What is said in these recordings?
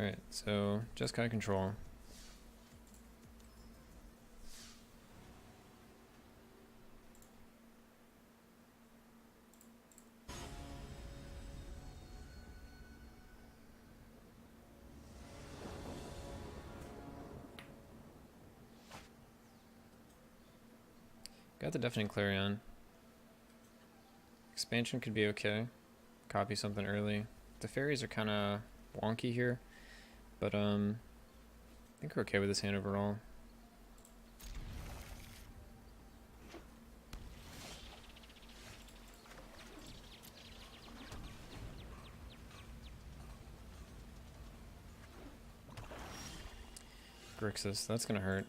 Alright, so Jeskai control. Got the Deafening Clarion. Expansion could be okay. Copy something early. The fairies are kind of wonky here, but I think we're okay with this hand overall. Grixis, that's gonna hurt.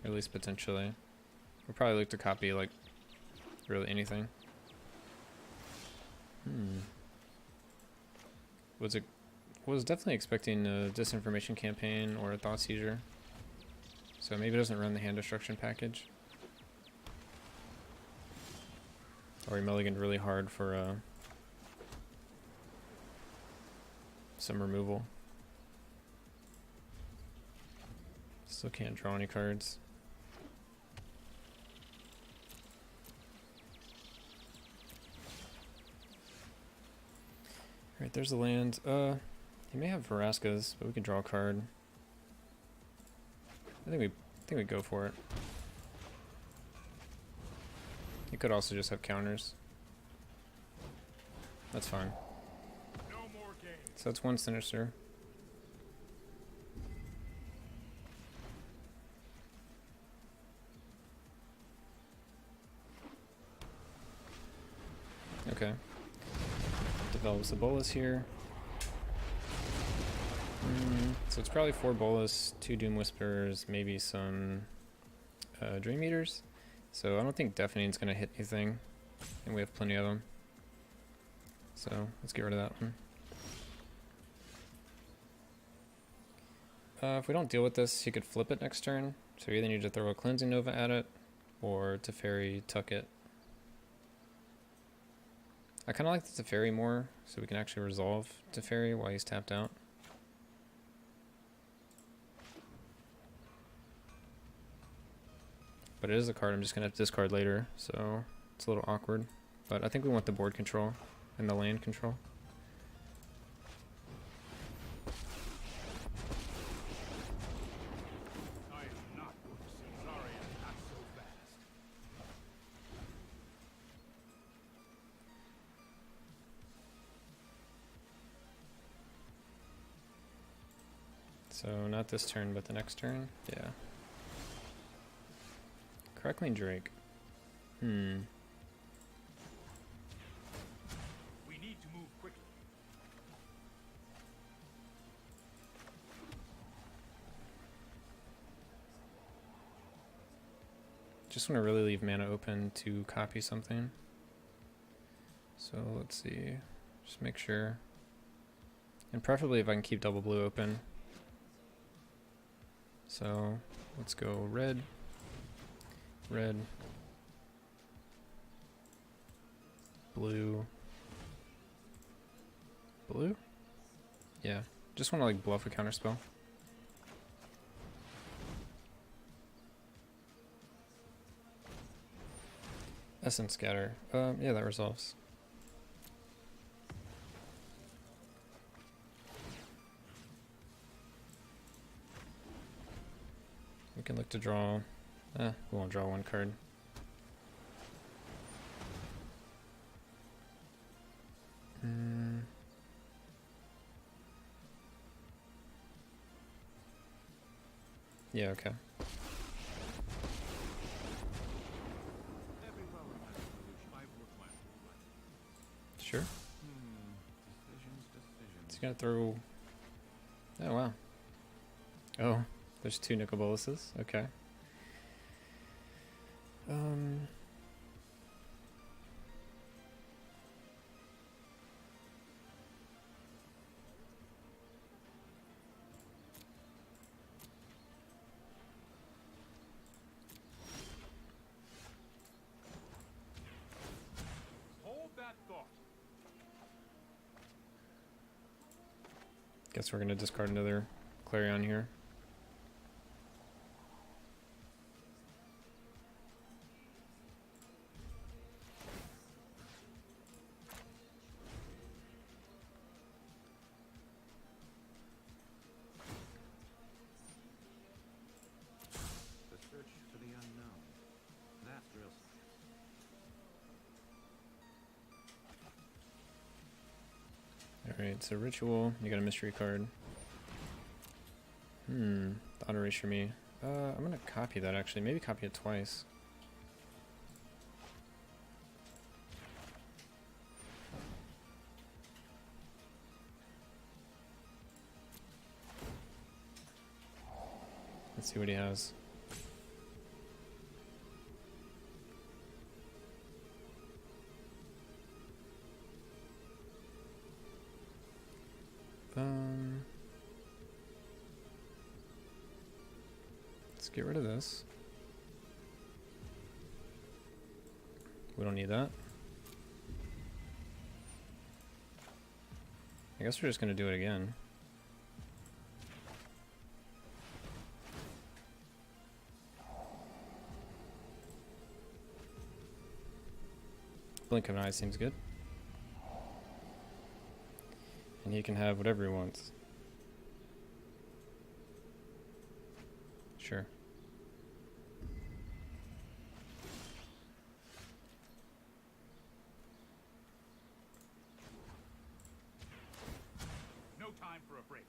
Or at least potentially. We'll probably look to copy like really anything. Was definitely expecting a disinformation campaign or a thought seizure. So maybe it doesn't run the hand destruction package. Or he mulliganed really hard for some removal. Still can't draw any cards. Alright, there's the land. He may have Veraskas, but we can draw a card. I think we go for it. He could also just have counters. That's fine. No more games. So that's one Sinister. Okay. Develops the Bolus here. So it's probably 4 Bolus, 2 Doom Whisperers, maybe some Dream Eaters. So I don't think Deafening's going to hit anything, and we have plenty of them. So let's get rid of that one. If we don't deal with this, he could flip it next turn. So you either need to throw a Cleansing Nova at it, or Teferi tuck it. I kind of like the Teferi more, so we can actually resolve Teferi while he's tapped out. But it is a card I'm just going to discard later, so it's a little awkward. But I think we want the board control and the land control. I am not going to see Zarya not so fast. So not this turn, but the next turn? Yeah. Crackling Drake. We need to move quickly. Just want to really leave mana open to copy something. So let's see. Just make sure. And preferably if I can keep double blue open. So let's go red. Red, blue, blue? Yeah, just want to like bluff a counterspell. Essence Scatter, yeah, that resolves. We can look to draw. We won't draw one card. Yeah, okay. Sure. He's gonna throw. Oh wow. Oh, there's 2 Nicol Boluses. Okay. Hold that thought. Guess we're gonna discard another Clarion here. The search for the unknown. That's real. Alright, so ritual, you got a mystery card. Auto erasure me. I'm gonna copy that actually, maybe copy it twice. Let's see what he has. Let's get rid of this. We don't need that. I guess we're just gonna do it again. Blink of an eye seems good. And he can have whatever he wants. Sure. No time for a break.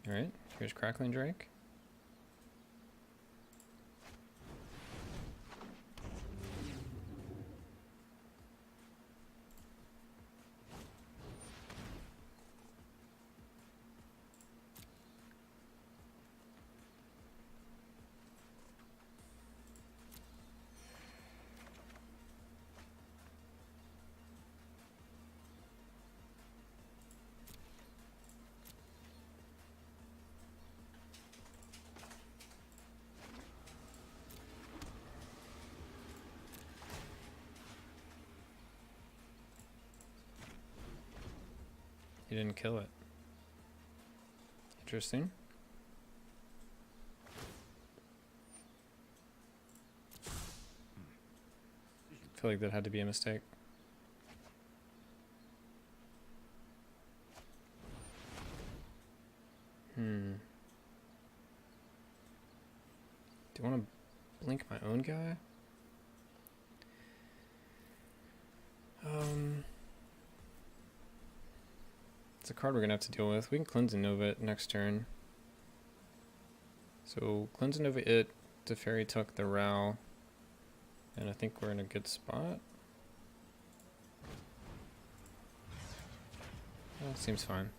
Alright, here's Crackling Drake. He didn't kill it. Interesting. I feel like that had to be a mistake. Do you want to blink my own guy? It's a card we're gonna have to deal with. We can Cleanse and Nova it next turn. So Cleanse and Nova it, Teferi took the Ral, and I think we're in a good spot. Well, seems fine.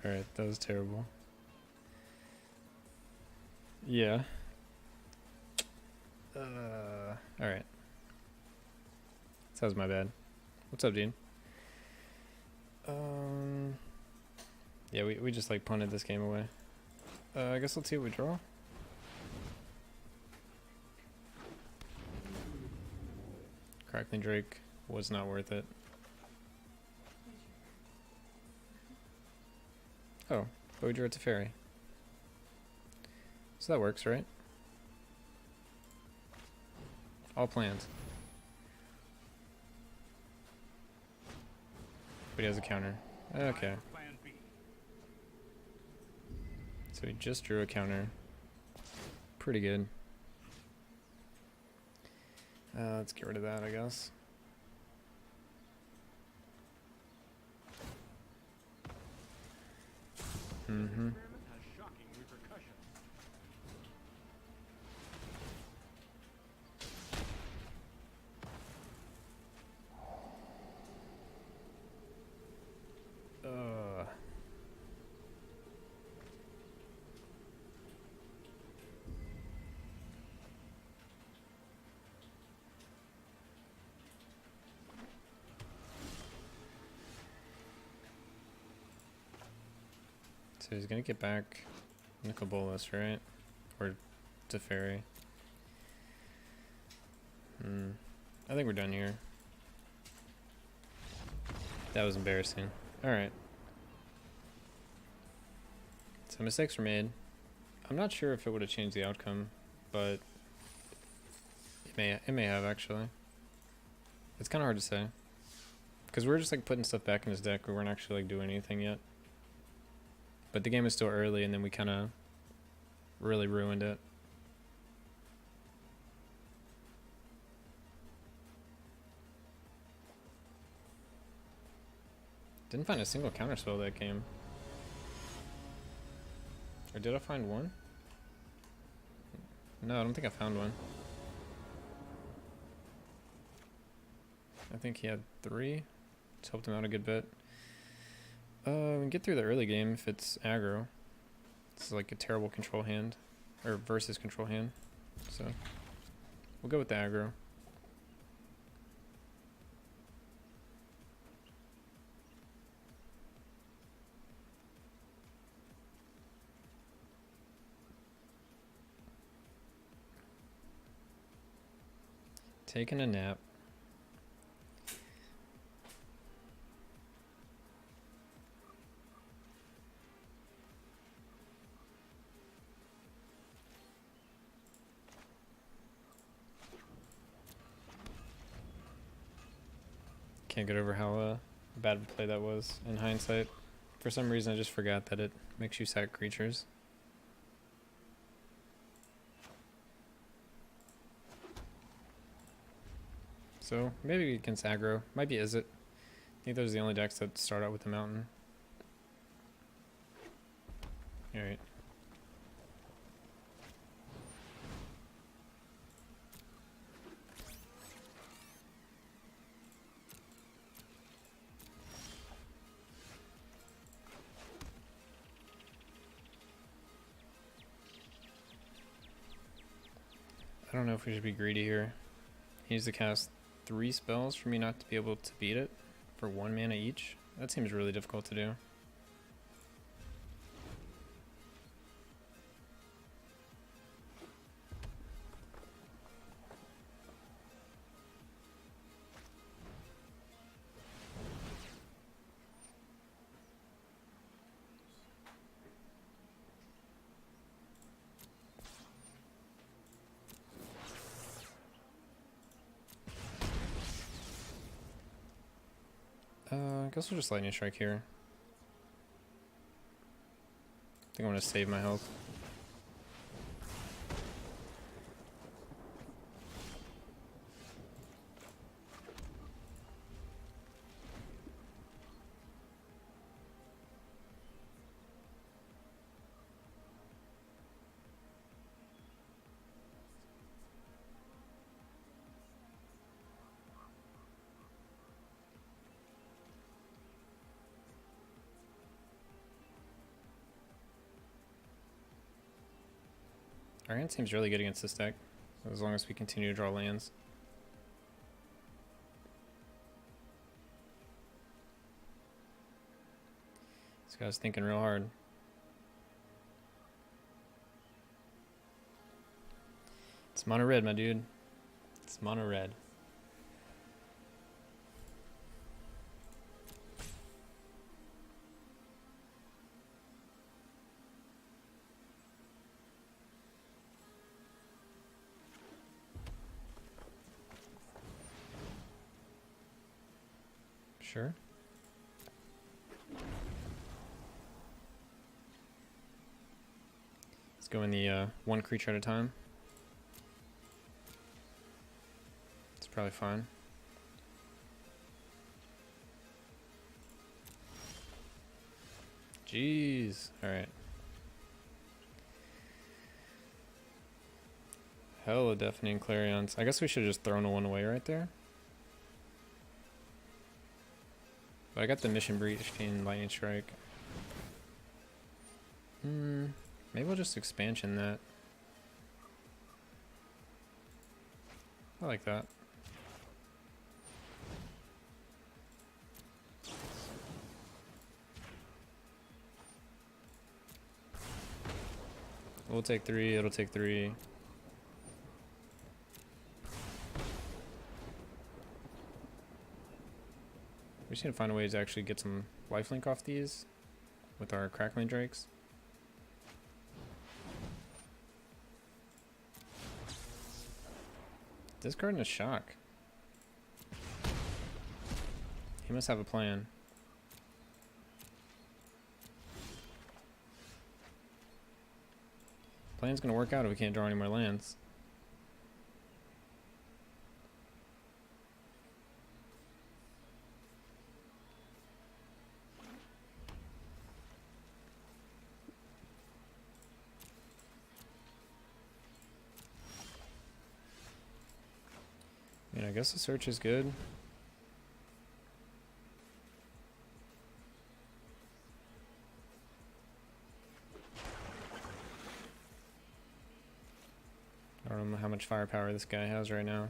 Alright, that was terrible. Yeah. Alright. That was my bad. What's up, Dean? Yeah, we just like punted this game away. I guess let's see what we draw. Crackling Drake was not worth it. Oh, but we drew it to Teferi. So that works, right? All plans. But he has a counter. Okay. So he just drew a counter. Pretty good. Let's get rid of that, I guess. Mm-hmm. So he's gonna get back Nicol Bolas, right? Or Teferi. I think we're done here. That was embarrassing. Alright. So mistakes were made. I'm not sure if it would have changed the outcome, but it may have actually. It's kind of hard to say. Because we're just like putting stuff back in his deck. We weren't actually like doing anything yet. But the game is still early and then we kind of really ruined it. Didn't find a single counterspell that game. Or did I find one? No, I don't think I found one. I think he had 3. It's helped him out a good bit. We can get through the early game if it's aggro. This is like a terrible control hand. Or versus control hand. So, we'll go with the aggro. Taking a nap. Can't get over how bad of a play that was in hindsight. For some reason I just forgot that it makes you sack creatures. So maybe against aggro. Might be Izzet. I think those are the only decks that start out with the mountain. Alright. I don't know if we should be greedy here. He needs to cast 3 spells for me not to be able to beat it for 1 mana each. That seems really difficult to do. I guess we'll just lightning strike here. I think I'm gonna save my health. Our hand seems really good against this deck, as long as we continue to draw lands. This guy's thinking real hard. It's mono red, my dude. It's mono red. Sure. Let's go in the 1 creature at a time. It's probably fine. Jeez. Alright. Hella deafening clarions. I guess we should have just thrown a 1 away right there. But I got the Mission Breach and Lightning Strike. Maybe we'll just expansion that. I like that. We'll take 3, it'll take 3. We just need to find a way to actually get some lifelink off these with our crackling drakes. Discarding a shock. He must have a plan. Plan's gonna work out if we can't draw any more lands. I mean, I guess the search is good. I don't know how much firepower this guy has right now.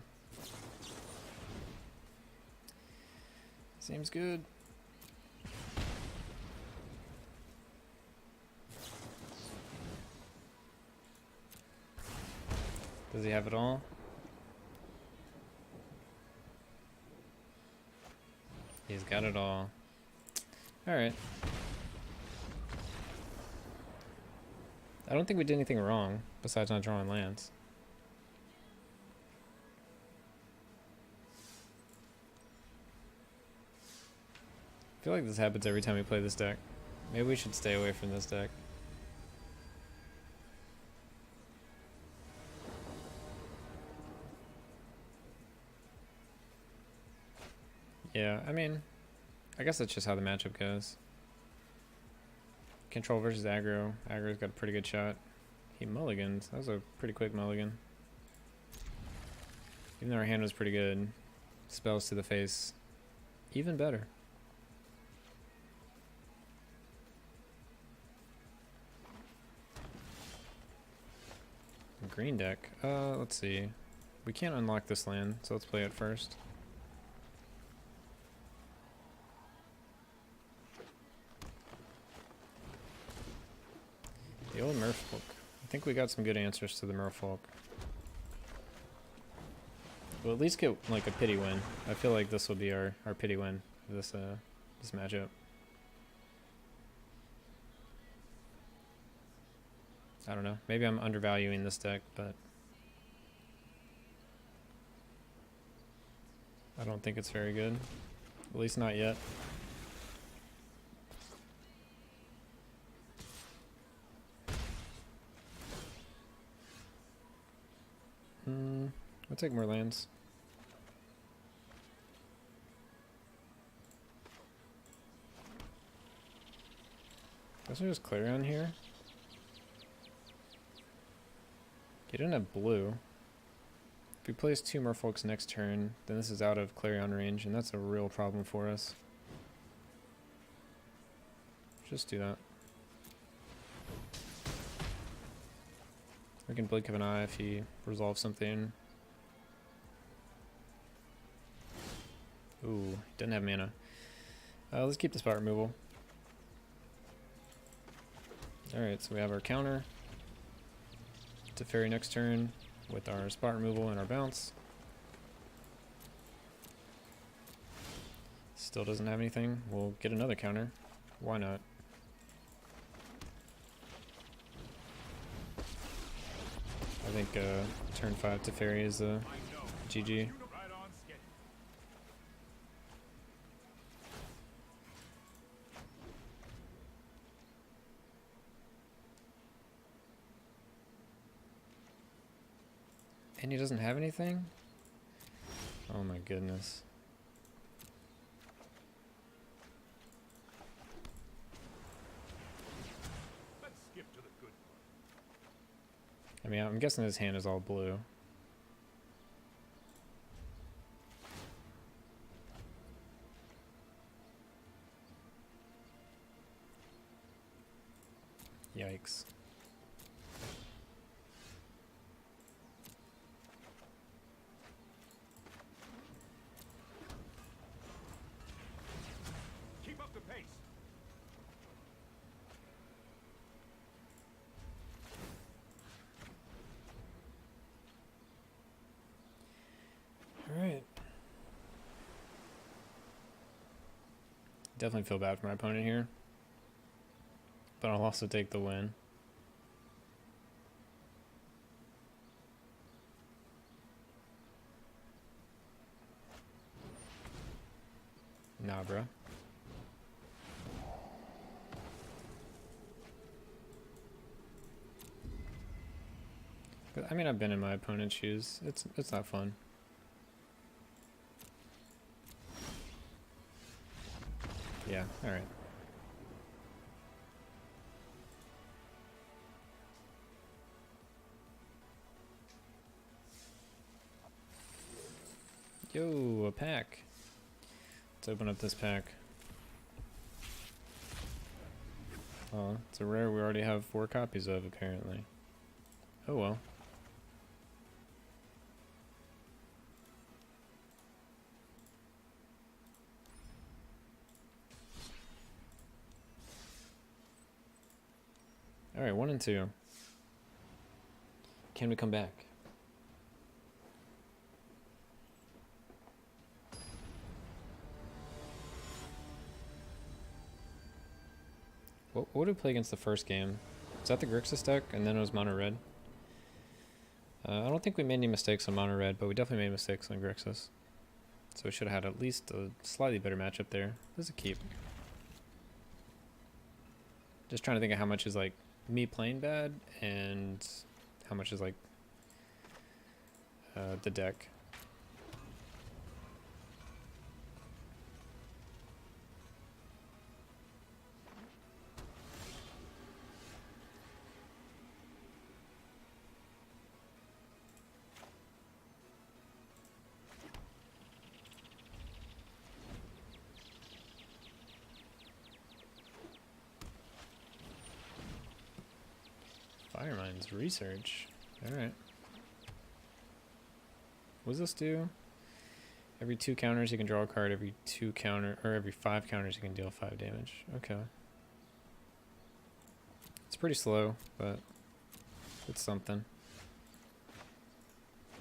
Seems good. Does he have it all? He's got it all. Alright. I don't think we did anything wrong, besides not drawing lands. I feel like this happens every time we play this deck. Maybe we should stay away from this deck. Yeah, I mean, I guess that's just how the matchup goes. Control versus aggro. Aggro's got a pretty good shot. He mulligans. That was a pretty quick mulligan. Even though our hand was pretty good. Spells to the face. Even better. Green deck. Let's see. We can't unlock this land, so let's play it first. The old Merfolk. I think we got some good answers to the Merfolk. We'll at least get like a pity win. I feel like this will be our pity win for this this matchup. I don't know. Maybe I'm undervaluing this deck, but I don't think it's very good. At least not yet. I'll take more lands. Guess we just clear on here. He didn't have blue. If we place 2 Merfolks next turn, then this is out of Clarion range, and that's a real problem for us. Just do that. We can blink of an eye if he resolves something. Ooh, doesn't have mana. Let's keep the spot removal. Alright, so we have our counter. To fairy next turn with our spot removal and our bounce. Still doesn't have anything. We'll get another counter. Why not? I think turn 5 to fairy is a GG. And he doesn't have anything? Oh my goodness. Let's skip to the good part. I mean, I'm guessing his hand is all blue. Yikes. Keep up the pace. Definitely feel bad for my opponent here. But I'll also take the win. Nah, bro. But, I mean, I've been in my opponent's shoes. It's not fun. Yeah, alright. Yo, a pack. Let's open up this pack. Oh, it's a rare we already have 4 copies of, apparently. Oh well. Alright, 1 and 2. Can we come back? What did we play against the first game? Was that the Grixis deck, and then it was mono red? I don't think we made any mistakes on mono red, but we definitely made mistakes on Grixis. So we should have had at least a slightly better matchup there. This is a keep. Just trying to think of how much is like me playing bad and how much is like the deck. Firemind's research. Alright. What does this do? Every 2 counters you can draw a card, every 5 counters you can deal 5 damage. Okay. It's pretty slow, but it's something.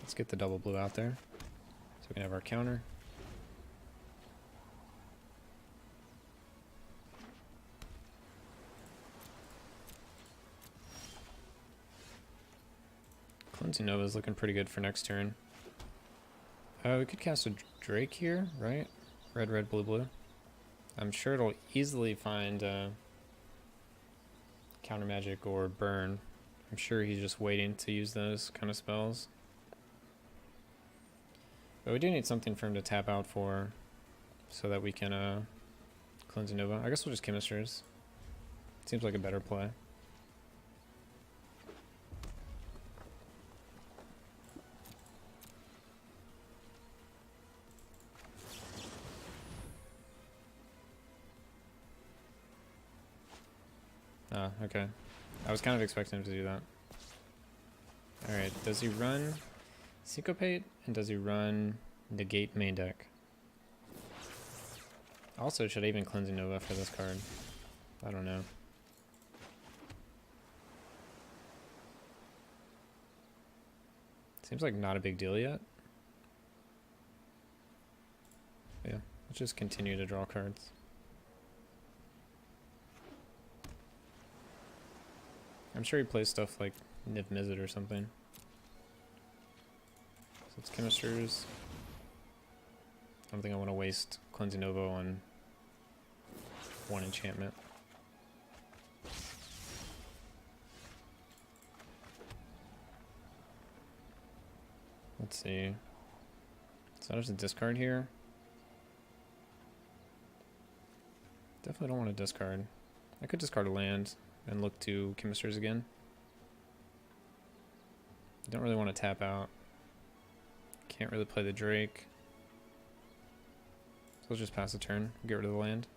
Let's get the double blue out there. So we can have our counter. Cleansing Nova is looking pretty good for next turn. We could cast a Drake here, right? Red, red, blue, blue. I'm sure it'll easily find counter magic or burn. I'm sure he's just waiting to use those kind of spells. But we do need something for him to tap out for so that we can Cleansing Nova. I guess we'll just Chemisters. Seems like a better play. Ah, okay. I was kind of expecting him to do that. Alright, does he run Syncopate? And does he run Negate main deck? Also, should I even Cleansing Nova for this card? I don't know. Seems like not a big deal yet. Yeah, let's just continue to draw cards. I'm sure he plays stuff like Niv Mizzet or something. So it's Chemisters. I don't think I want to waste Cleansing Nova on 1 enchantment. Let's see. So there's a discard here. Definitely don't want to discard. I could discard a land and look to Chemisters again. Don't really want to tap out. Can't really play the Drake. So let's just pass the turn, get rid of the land.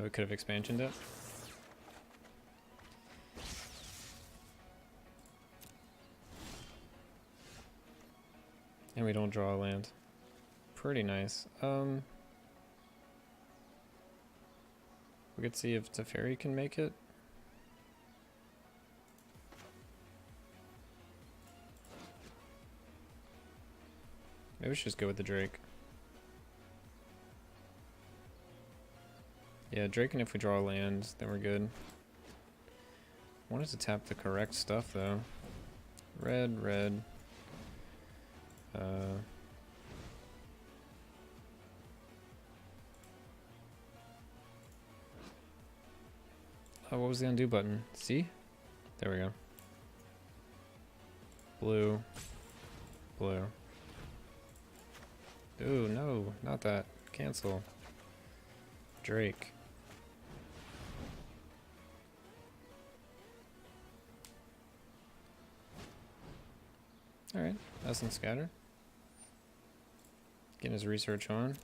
Oh, we could have expansioned it. And we don't draw a land. pretty nice. We could see if Teferi can make it. Maybe we should just go with the Drake. Yeah, Drake, and if we draw a land, then we're good. Wanted to tap the correct stuff though. Red, red. Oh, what was the undo button? C? There we go. Blue. Blue. Ooh, no, not that. Cancel. Drake. Alright, Essence Scatter. Getting his research on.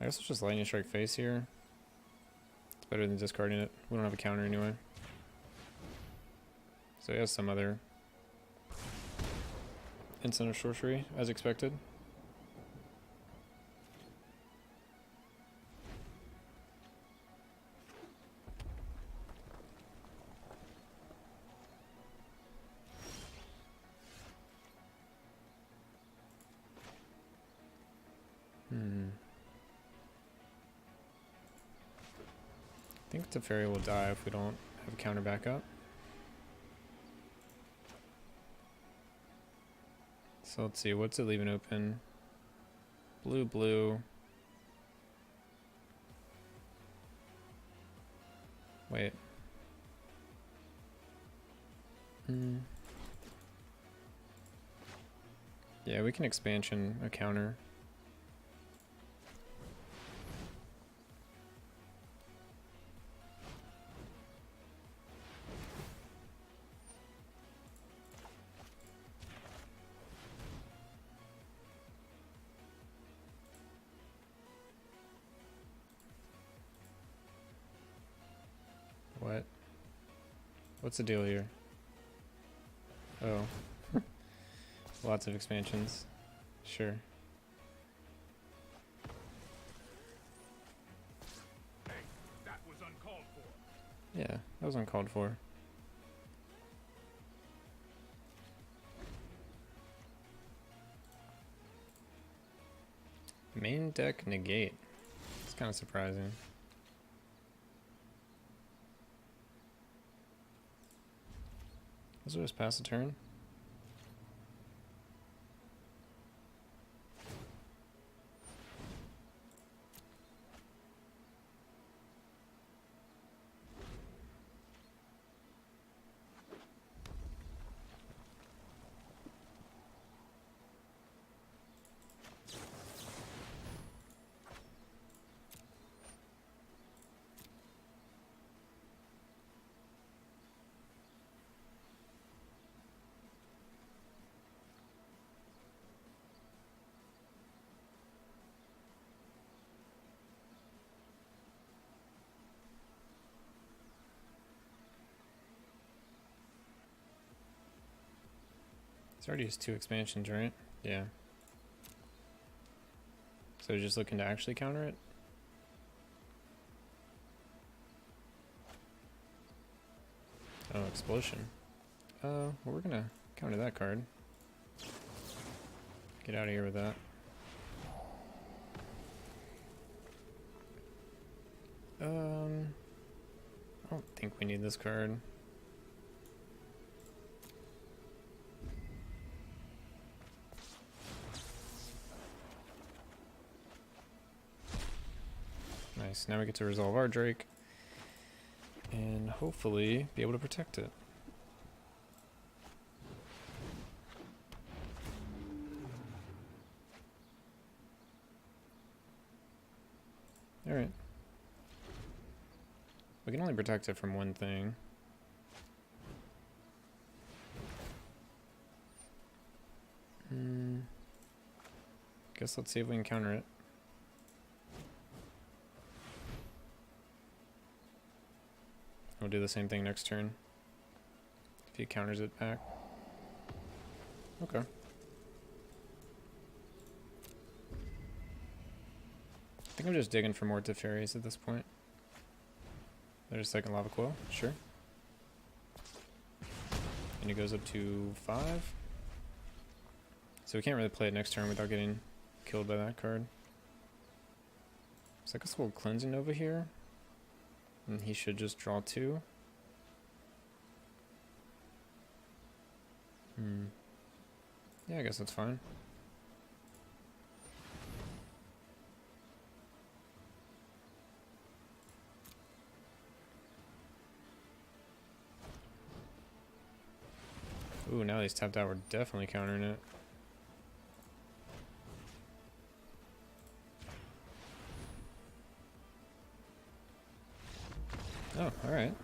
I guess we'll just Lightning Strike face here. It's better than discarding it. We don't have a counter anyway. So he has some other instant or sorcery, as expected. I think Teferi will die if we don't have a counter backup. So let's see, what's it leaving open? Blue, blue. Wait. Yeah, we can expansion a counter. What? What's the deal here? Oh. Lots of expansions. Sure. Hey, that was uncalled for. Yeah, that was uncalled for. Main deck negate. It's kind of surprising. Let's just pass the turn. It's already used 2 expansions, right? Yeah. So just looking to actually counter it? Oh, explosion. Well, we're gonna counter that card. Get out of here with that. I don't think we need this card. Nice, now we get to resolve our Drake and hopefully be able to protect it. Alright. We can only protect it from one thing. Guess let's see if we can counter it. We'll do the same thing next turn. If he counters it back. Okay. I think I'm just digging for more Teferi's at this point. There's a second Lava Coil, sure. And it goes up to 5. So we can't really play it next turn without getting killed by that card. So I guess we'll Cleansing over here. And he should just draw 2. Yeah, I guess that's fine. Ooh, now he's tapped out, we're definitely countering it. Oh, alright.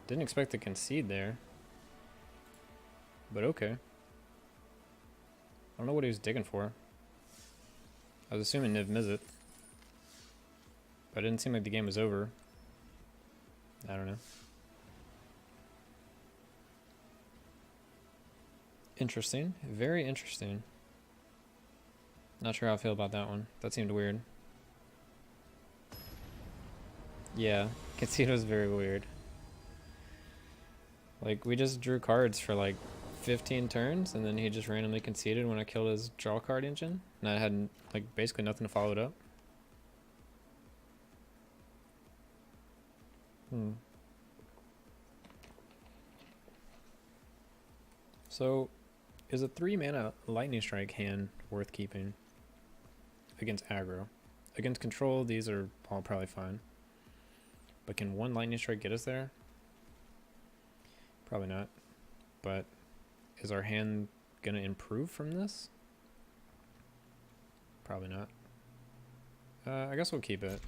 Didn't expect to concede there. But okay. I don't know what he was digging for. I was assuming Niv Mizzet. But it didn't seem like the game was over. I don't know. Interesting. Very interesting. Not sure how I feel about that one. That seemed weird. Yeah, concede was very weird. Like, we just drew cards for like 15 turns, and then he just randomly conceded when I killed his draw card engine, and I had like basically nothing to follow it up. So, is a 3-mana Lightning Strike hand worth keeping against aggro? Against control, these are all probably fine. But can one Lightning Strike get us there? Probably not. But is our hand gonna improve from this? Probably not. I guess we'll keep it.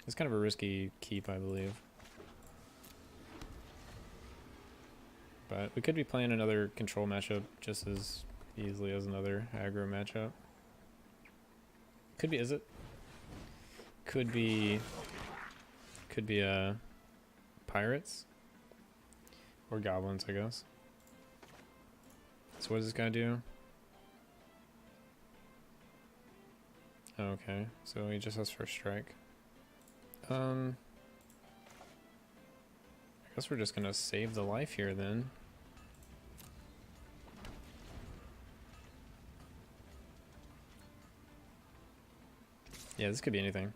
It's kind of a risky keep, I believe. But we could be playing another control matchup just as easily as another aggro matchup. Could be, is it? Could be pirates or goblins, I guess. So what does this guy do? Okay, so he just has first strike. I guess we're just gonna save the life here then. Yeah, this could be anything.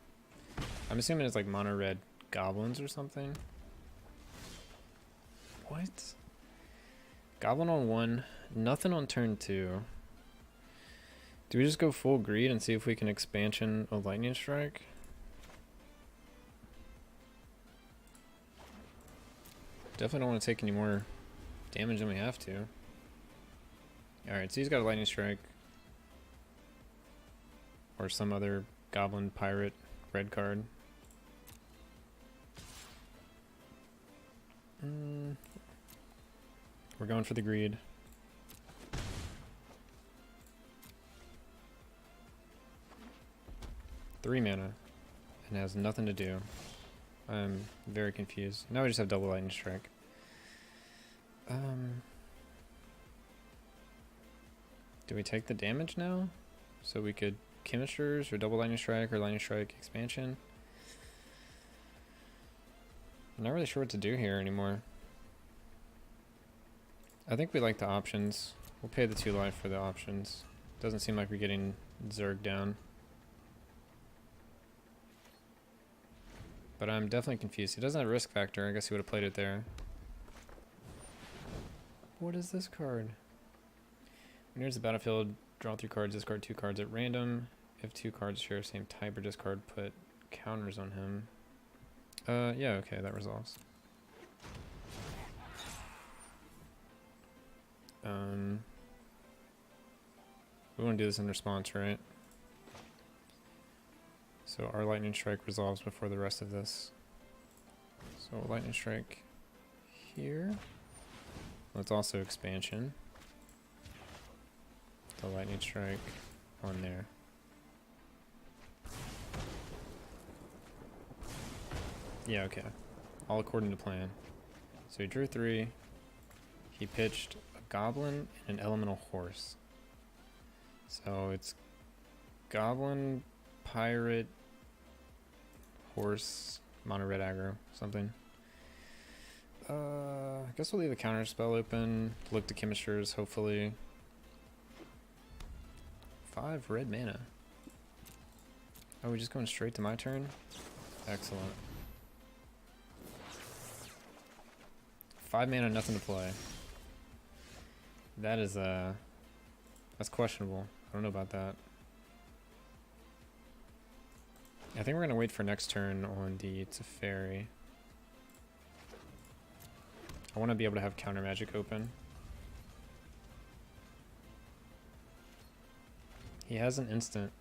I'm assuming it's like mono red goblins or something. What? Goblin on 1, nothing on turn 2. Do we just go full greed and see if we can expansion a lightning strike? Definitely don't want to take any more damage than we have to. Alright, so he's got a lightning strike. Or some other goblin pirate red card. We're going for the greed. Three mana. And has nothing to do. I'm very confused. Now we just have double lightning strike. Do we take the damage now? So we could chemisters or double lightning strike or lightning strike expansion. I'm not really sure what to do here anymore. I think we like the options. We'll pay the 2 life for the options. Doesn't seem like we're getting Zerg down. But I'm definitely confused. He doesn't have a risk factor. I guess he would have played it there. What is this card? When nears the battlefield, draw 3 cards, discard 2 cards at random. If 2 cards share the same type or discard, put counters on him. Yeah, okay, that resolves. We want to do this in response, right? So our lightning strike resolves before the rest of this. So lightning strike here. Let's also expansion. The lightning strike on there. Yeah, okay. All according to plan. So he drew 3. He pitched a goblin and an elemental horse. So it's goblin, pirate, horse, mono red aggro, something. I guess we'll leave the counter spell open. Look to chemisters, hopefully. 5 red mana. Oh, we're just going straight to my turn? Excellent. 5 mana, nothing to play. That is, that's questionable. I don't know about that. I think we're gonna wait for next turn on the Teferi. I want to be able to have counter magic open. He has an instant.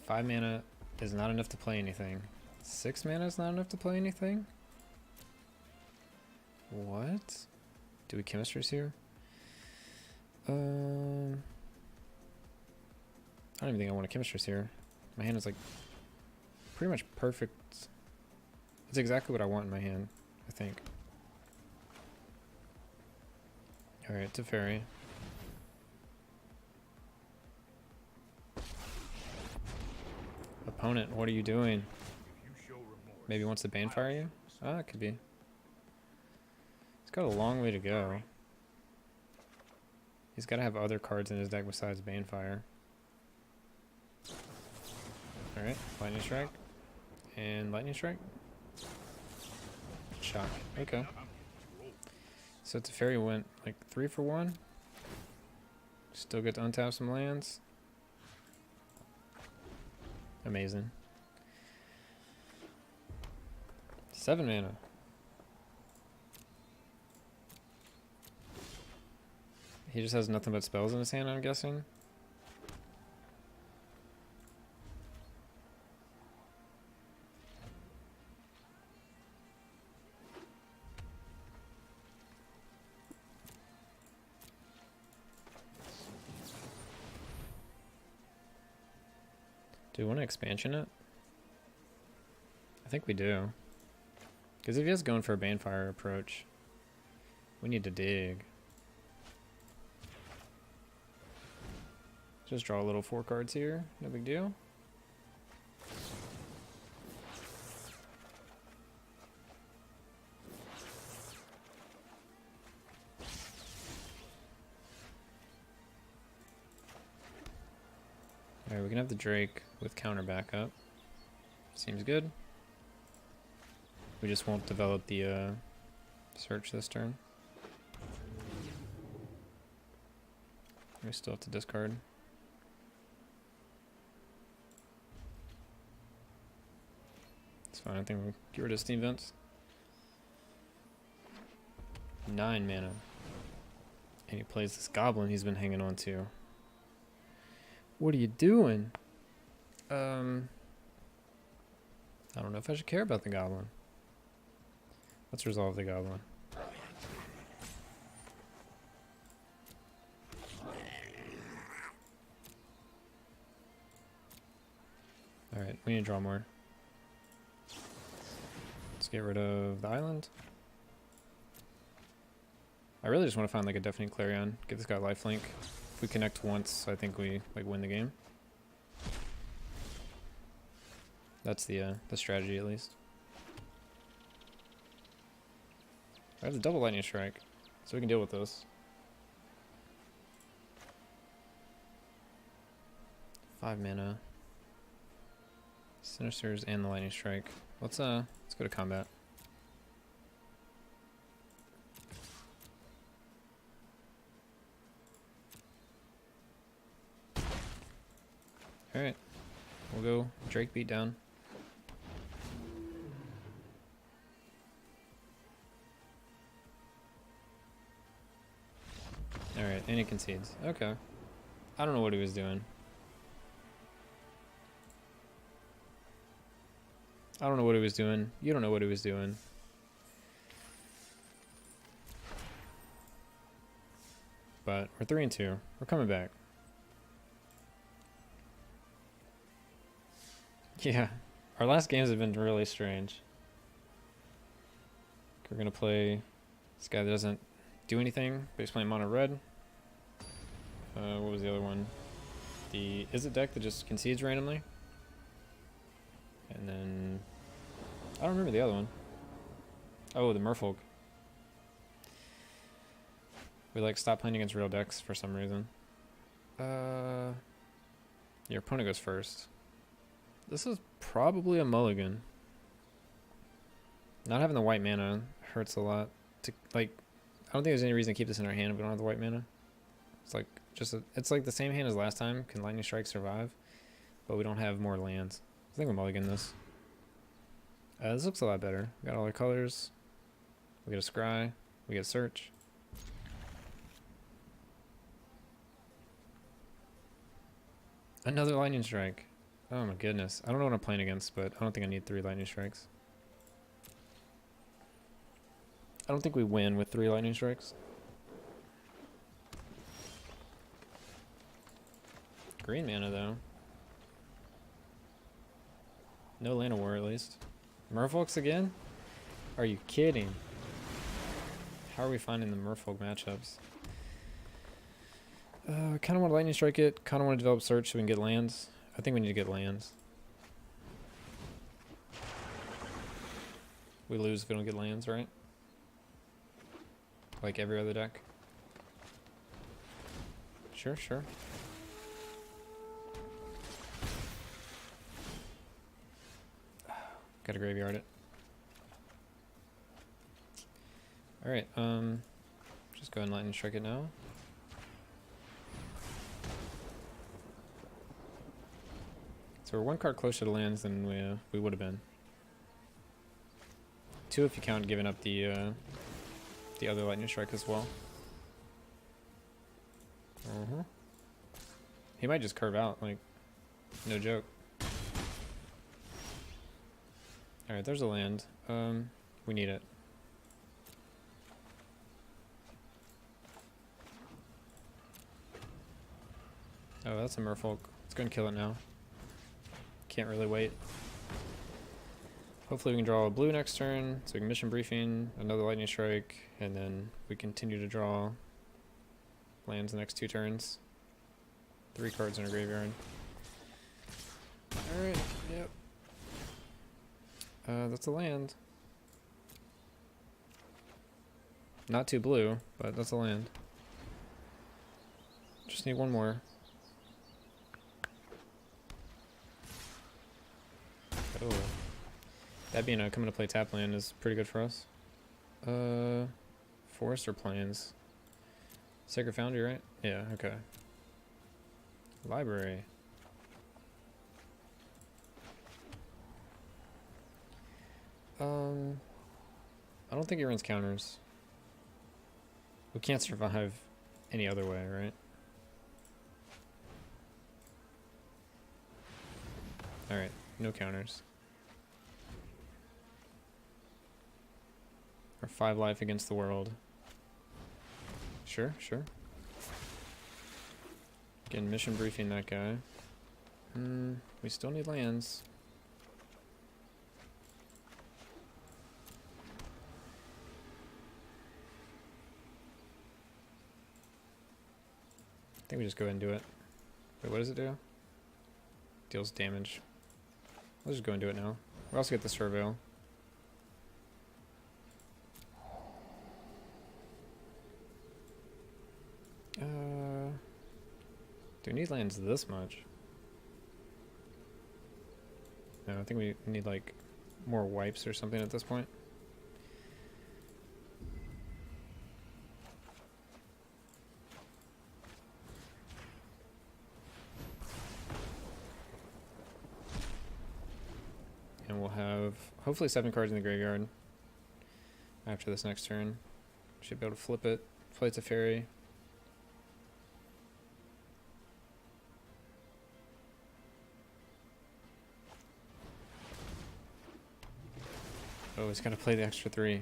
5 mana is not enough to play anything. 6 mana is not enough to play anything? What? Do we chemisters here? I don't even think I want a chemisters here. My hand is like pretty much perfect. It's exactly what I want in my hand, I think. Alright, Teferi. Opponent, what are you doing? If you show remorse, Maybe wants to Banefire you? Ah, it could be. He's got a long way to go. He's got to have other cards in his deck besides Banefire. Alright, Lightning Strike. And Lightning Strike. Shock. Okay. So Teferi went like 3 for 1. Still get to untap some lands. Amazing. 7 mana. He just has nothing but spells in his hand, I'm guessing. Do we want to expansion it? I think we do. Because if he is going for a Banefire approach, we need to dig. Just draw a little 4 cards here, no big deal. Alright, we can have the Drake with counter backup. Seems good. We just won't develop the search this turn. We still have to discard. It's fine, I think we'll get rid of Steam Vents. 9 mana. And he plays this goblin he's been hanging on to. What are you doing? I don't know if I should care about the goblin. Let's resolve the goblin. Alright, we need to draw more. Let's get rid of the island. I really just want to find like a Deafening Clarion. Give this guy lifelink. If we connect once, I think we like win the game. That's the strategy at least. I have the double Lightning Strike, so we can deal with this. 5 mana. Sinisters and the Lightning Strike. Let's go to combat. Alright. We'll go Drake beat down. Alright, and he concedes. Okay. I don't know what he was doing. I don't know what he was doing. You don't know what he was doing. But we're 3-2. We're coming back. Yeah. Our last games have been really strange. We're going to play This guy doesn't do anything, but he's playing mono red. What was the other one? The Is It deck that just concedes randomly. And then I don't remember the other one. Oh, the Merfolk. We like stop playing against real decks for some reason. Your opponent goes first. This is probably a mulligan. Not having the white mana hurts a lot. To like, I don't think there's any reason to keep this in our hand if we don't have the white mana. It's like it's like the same hand as last time. Can Lightning Strike survive? But we don't have more lands. I think we'll mulligan this. This looks a lot better. We got all our colors. We get a scry. We get search. Another lightning strike. Oh my goodness. I don't know what I'm playing against, but I don't think I need 3 lightning strikes. I don't think we win with 3 lightning strikes. Green mana though. No Land of War at least. Merfolks again? Are you kidding? How are we finding the Merfolk matchups? I kind of want to lightning strike it. Kind of want to develop search so we can get lands. I think we need to get lands. We lose if we don't get lands, right? Like every other deck. Sure, sure. Gotta graveyard it. Alright, just go ahead and lightning strike it now. So we're 1 card closer to lands than we would have been. 2 if you count giving up the other lightning strike as well. He might just curve out, like, no joke. Alright, there's a land. We need it. Oh, that's a Merfolk. It's gonna kill it now. Can't really wait. Hopefully we can draw a blue next turn, so we can mission briefing, another lightning strike, and then we continue to draw lands the next 2 turns. 3 cards in our graveyard. Alright, yep. That's a land. Not too blue, but that's a land. Just need 1 more. Oh. That being a coming to play tap land is pretty good for us. Forest or plains? Sacred Foundry, right? Yeah, okay. Library. I don't think it runs counters. We can't survive any other way, right? Alright, no counters. Or 5 life against the world. Sure, sure. Again, mission briefing that guy. We still need lands. I think we just go ahead and do it. Wait, what does it do? Deals damage. Let's just go and do it now. We'll also get the Surveil. Do we need lands this much? No, I think we need like more wipes or something at this point. And we'll have hopefully 7 cards in the graveyard after this next turn. Should be able to flip it, play it to fairy. Oh, he's gonna play the extra 3.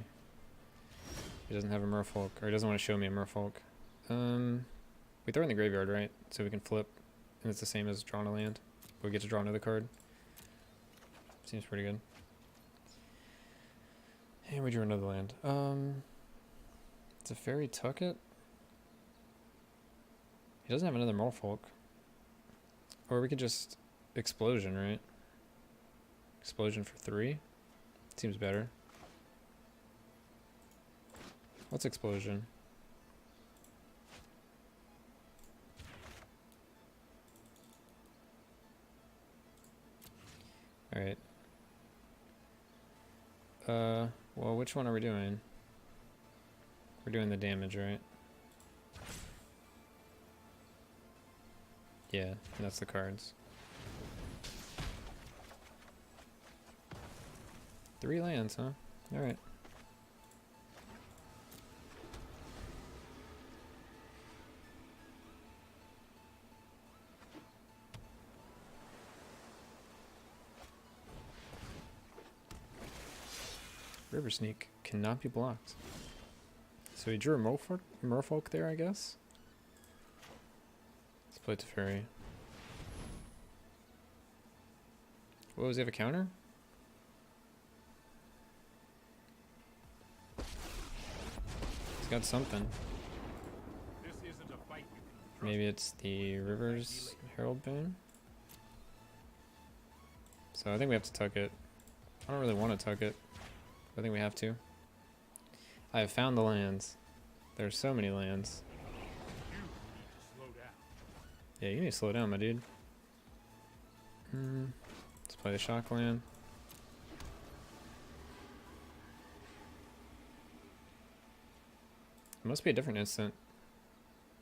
He doesn't have a Merfolk, or he doesn't want to show me a Merfolk. We throw it in the graveyard, right? So we can flip, and it's the same as drawing a land. We get to draw another card. Seems pretty good. And we drew another land. Teferi tuck it? He doesn't have another Merfolk. Or we could just Explosion, right? Explosion for 3? Seems better. What's Explosion? Alright. Well, which one are we doing? We're doing the damage, right? Yeah, that's the cards. 3 lands, huh? Alright. River Sneak cannot be blocked. So he drew a Merfolk there, I guess? Let's play Teferi. What, does he have a counter? He's got something. This isn't a fight you can trust. Maybe it's the Rivers Herald Boon? So I think we have to tuck it. I don't really want to tuck it. I think we have to. I have found the lands. There's so many lands. You need to slow down. Yeah, you need to slow down, my dude. Let's play the shock land. It must be a different instant.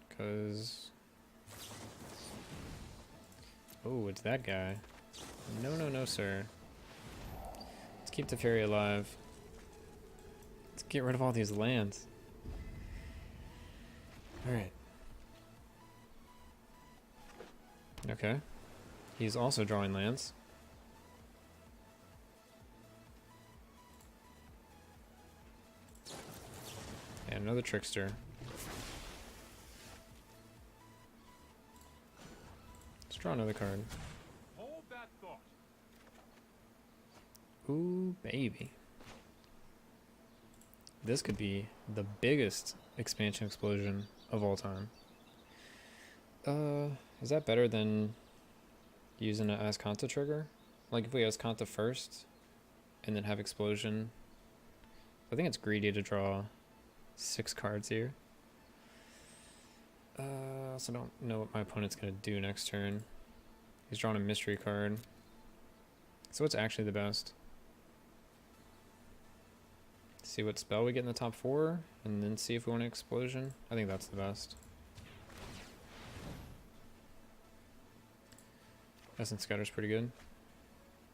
Because... oh, it's that guy. No, no, no, sir. Let's keep the fairy alive. Let's get rid of all these lands. Alright. Okay. He's also drawing lands. And another trickster. Let's draw another card. Hold that thought. Ooh, baby. This could be the biggest expansion explosion of all time. Is that better than using an Ascanta trigger? Like if we Ascanta first and then have explosion. I think it's greedy to draw 6 cards here. I also don't know what my opponent's gonna do next turn. He's drawing a mystery card. So what's actually the best? See what spell we get in the top 4, and then see if we want an explosion. I think that's the best. Essence Scatter's pretty good.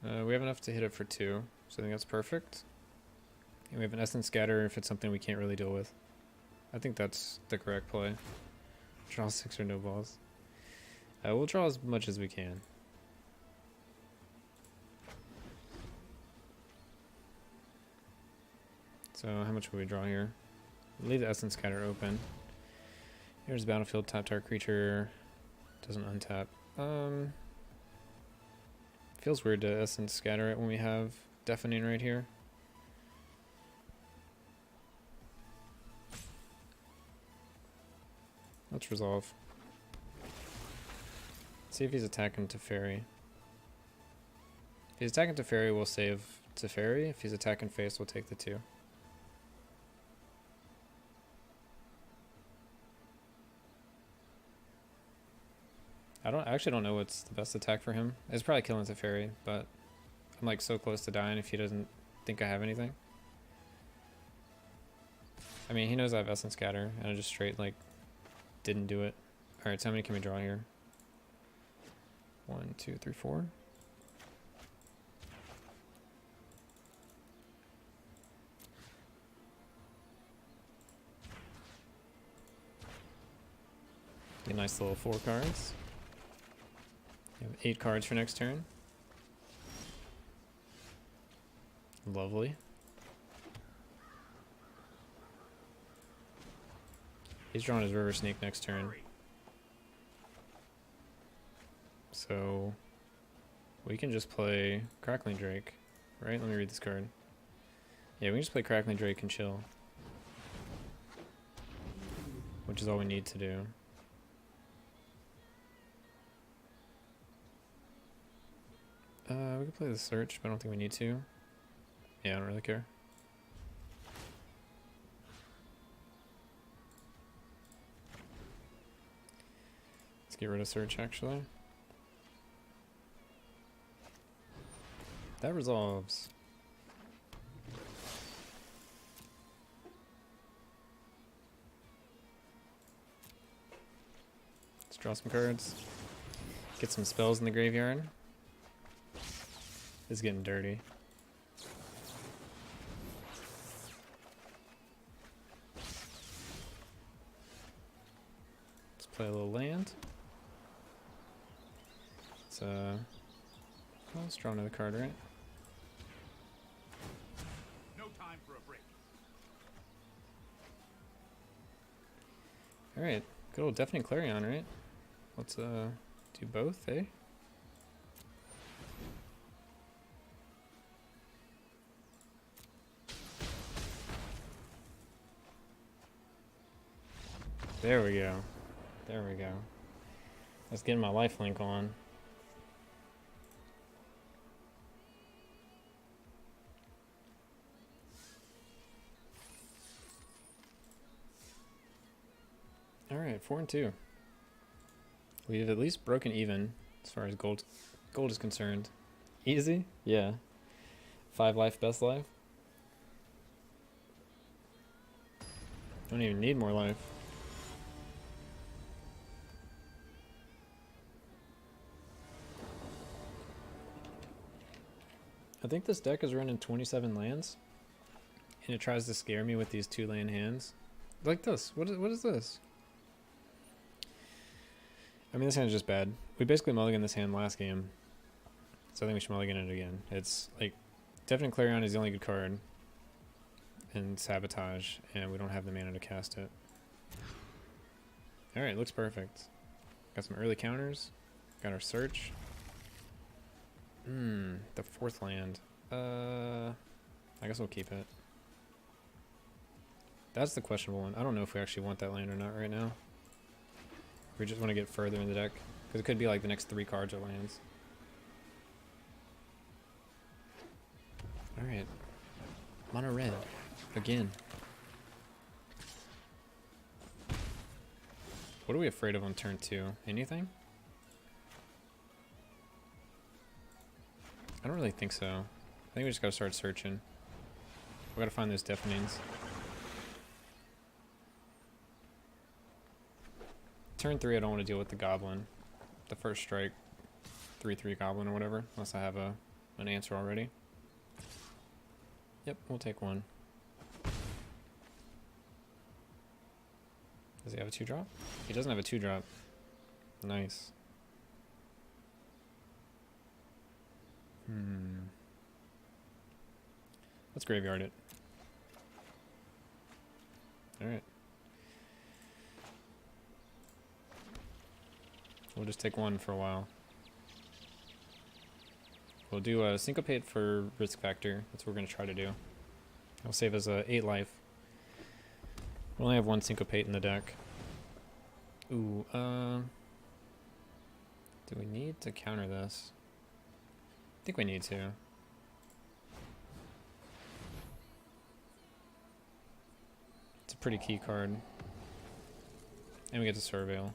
We have enough to hit it for 2, so I think that's perfect. And we have an Essence Scatter if it's something we can't really deal with. I think that's the correct play. Draw 6 or no balls. We'll draw as much as we can. So how much will we draw here? Leave the Essence Scatter open. Here's battlefield, tap target creature. Doesn't untap. Feels weird to Essence Scatter it when we have Deafening right here. Let's resolve. See if he's attacking Teferi. If he's attacking Teferi, we'll save Teferi. If he's attacking face, we'll take the 2. I actually don't know what's the best attack for him. It's probably killing Teferi, but I'm like so close to dying if he doesn't think I have anything. I mean, he knows I have Essence Scatter, and I just straight like didn't do it. Alright, so how many can we draw here? 1, 2, 3, 4. A nice little 4 cards. You have 8 cards for next turn. Lovely. He's drawing his River Sneak next turn. So we can just play Crackling Drake, right? Let me read this card. Yeah, we can just play Crackling Drake and chill. which is all we need to do. We could play the search, but I don't think we need to. Yeah, I don't really care. Let's get rid of search, actually. That resolves. Let's draw some cards. Get some spells in the graveyard. It's getting dirty. Let's play a little land. Well, let's draw another card, right? No time for a break. Alright, good old Deafening Clarion, right? Let's do both, eh? There we go. There we go. Let's get my lifelink on. Alright, 4-2. We've at least broken even as far as gold is concerned. Easy? Yeah. 5 life, best life. Don't even need more life. I think this deck is running 27 lands, and it tries to scare me with these 2 land hands. Like this. What is this? I mean, this hand is just bad. We basically mulliganed this hand last game, so I think we should mulligan it again. It's like, Deafening Clarion is the only good card, and Sabotage, and we don't have the mana to cast it. Alright, looks perfect. Got some early counters. Got our search. The 4th land. I guess we'll keep it. That's the questionable one. I don't know if we actually want that land or not right now. We just want to get further in the deck, because it could be like the next 3 cards are lands. Alright. Mono red. Again. What are we afraid of on turn 2? Anything? I don't really think so. I think we just gotta start searching. We gotta find those deafenings. Turn 3, I don't want to deal with the goblin. The first strike, 3/3 goblin or whatever, unless I have an answer already. Yep, we'll take one. Does he have a 2-drop? He doesn't have a 2-drop. Nice. Let's graveyard it. Alright. We'll just take one for a while. We'll do a Syncopate for risk factor. That's what we're going to try to do. It'll save us 8 life. We only have 1 Syncopate in the deck. Ooh, do we need to counter this? I think we need to. It's a pretty key card. And we get to Surveil.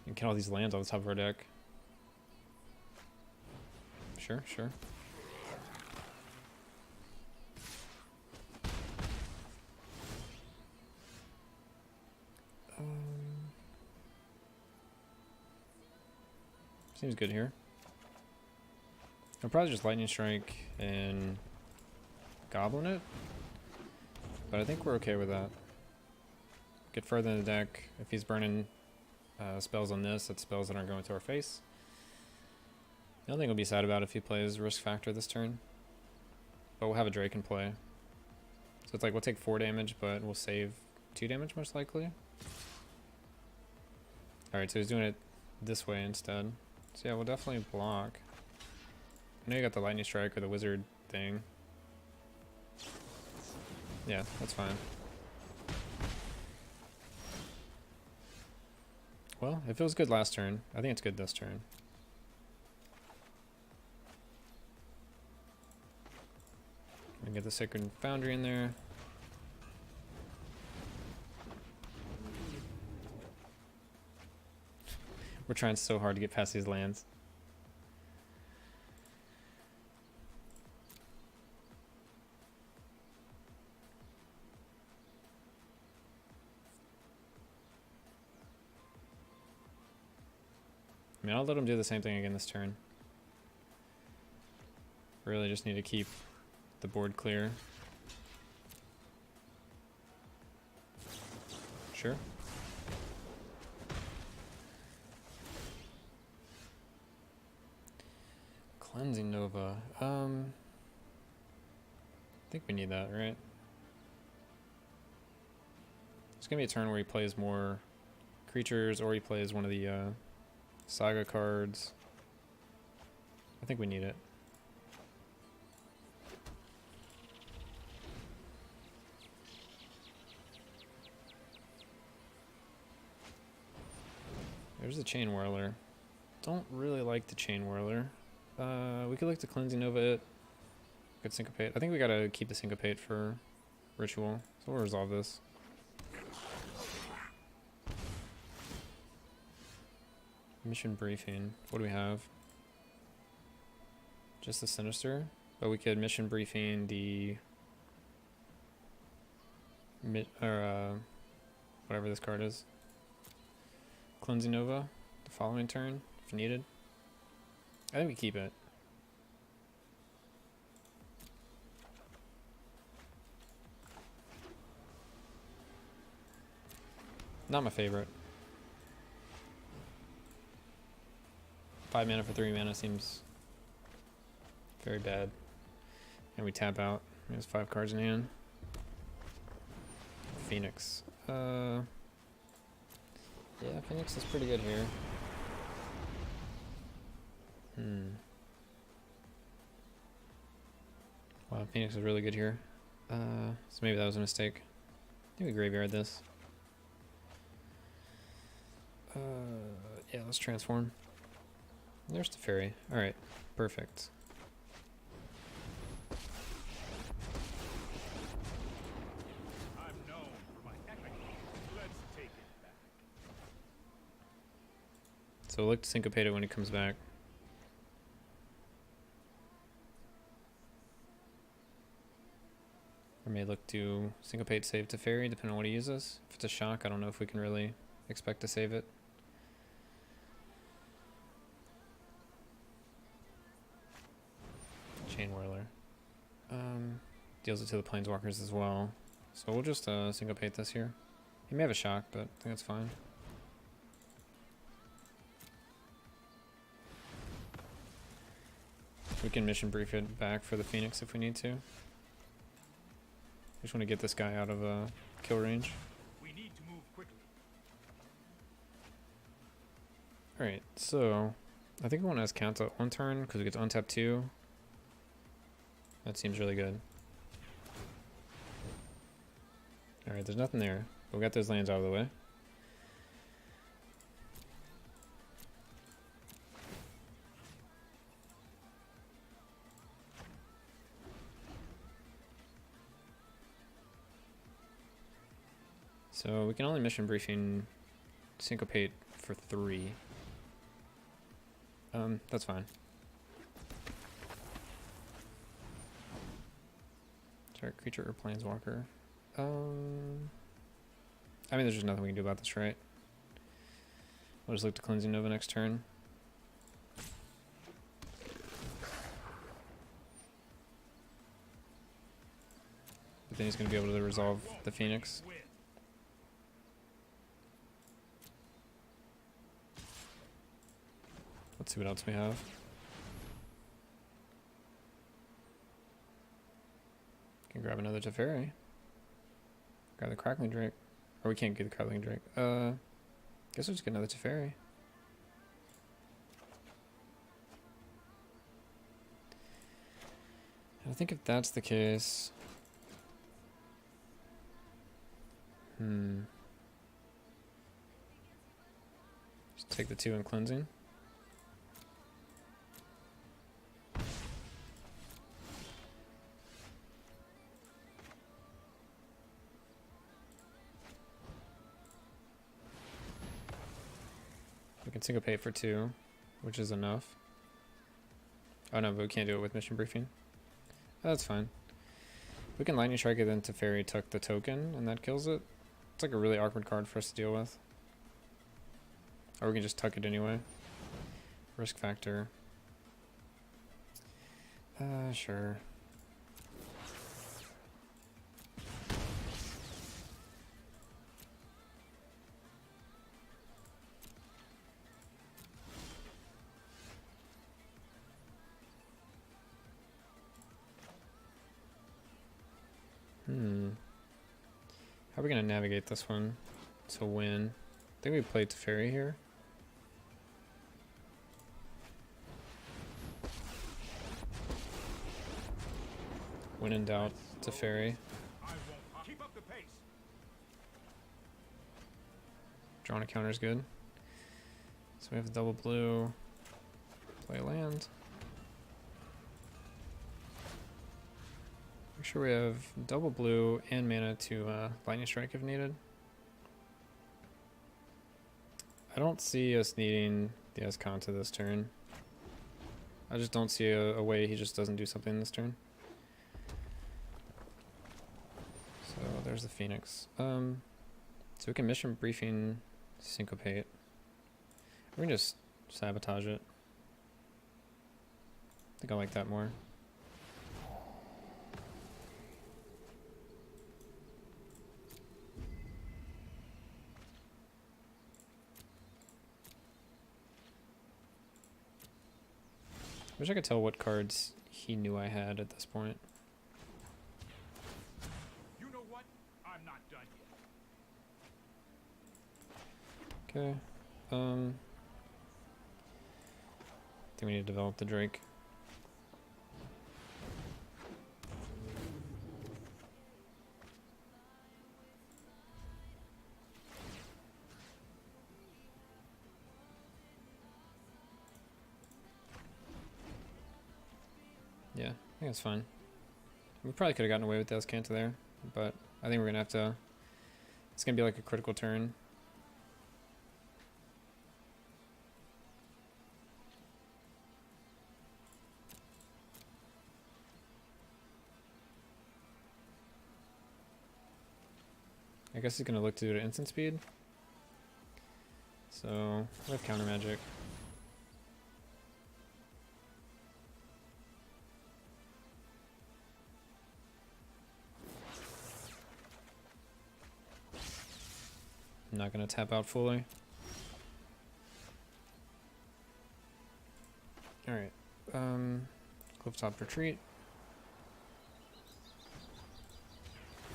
And get all these lands on the top of our deck. Sure, sure. Seems good here. I'll probably just Lightning Strike and Goblin it. But I think we're okay with that. Get further in the deck. If he's burning spells on this, that's spells that aren't going to our face. The only thing I'll be sad about if he plays Risk Factor this turn. But we'll have a Drake in play. So it's like we'll take 4 damage, but we'll save 2 damage most likely. Alright, so he's doing it this way instead. So yeah, we'll definitely block. I know you got the Lightning Strike or the Wizard thing. Yeah, that's fine. Well, if it was good last turn, I think it's good this turn. We can get the Sacred Foundry in there. We're trying so hard to get past these lands. I mean, I'll let him do the same thing again this turn. Really just need to keep the board clear. Sure. Cleansing Nova. I think we need that, right? It's gonna be a turn where he plays more creatures or he plays one of the Saga cards. I think we need it. There's the Chain Whirler. Don't really like the Chain Whirler. We could look to Cleansing Nova it. Could Syncopate. I think we gotta keep the Syncopate for Ritual. So we'll resolve this. Mission Briefing. What do we have? Just the Sinister? But we could Mission Briefing the... whatever this card is. Cleansing Nova the following turn, if needed. I think we keep it. Not my favorite. 5 mana for 3 mana seems very bad. And we tap out. There's 5 cards in hand. Phoenix. Yeah, Phoenix is pretty good here. Wow, Phoenix is really good here. So maybe that was a mistake. I think we graveyard this. Yeah, let's transform. There's the fairy. Alright, perfect. I'm known for my epic. Let's take it back. So we'll look to syncopate it when he comes back. Or may look to syncopate save to fairy, depending on what he uses. If it's a shock, I don't know if we can really expect to save it. Chain Whirler. Deals it to the Planeswalkers as well. So we'll just syncopate this here. He may have a shock, but I think that's fine. We can mission brief it back for the Phoenix if we need to. Just want to get this guy out of kill range. We need to move quickly. Alright, so I think we want to ask count out 1 turn because we get to untap 2. That seems really good. Alright, there's nothing there. But we got those lands out of the way. So we can only mission briefing syncopate for 3. That's fine. Target creature or planeswalker. I mean, there's just nothing we can do about this, right? We'll just look to Cleansing Nova next turn. But then he's going to be able to resolve the Phoenix. Let's see what else we have. Can grab another Teferi. Grab the Crackling Drake. Or we can't get the Crackling Drake. Guess we'll just get another Teferi. And I think if that's the case... Just take the 2 and cleansing. We can syncopate for 2, which is enough. Oh no, but we can't do it with mission briefing. Oh, that's fine. We can lightning strike it then Teferi tuck the token and that kills it. It's like a really awkward card for us to deal with. Or we can just tuck it anyway. Risk factor. Sure. How are we gonna navigate this one to win? I think we played Teferi here. When in doubt, Teferi. I won't keep up the pace. Drawing a counter is good. So we have double blue. Play land. Make sure we have double blue and mana to lightning strike if needed. I don't see us needing the Escanta this turn. I just don't see a way he just doesn't do something this turn. So there's the Phoenix. So we can mission briefing syncopate. We can just sabotage it. I think I like that more. Wish I could tell what cards he knew I had at this point. You know what? I'm not done yet. Okay. I think we need to develop the Drake. Yeah, I think that's fine. We probably could have gotten away with the Escanta there, but I think we're gonna have to. It's gonna be like a critical turn. I guess he's gonna look to do it at instant speed. So we have counter magic. I'm not gonna tap out fully. Alright. Clifftop retreat.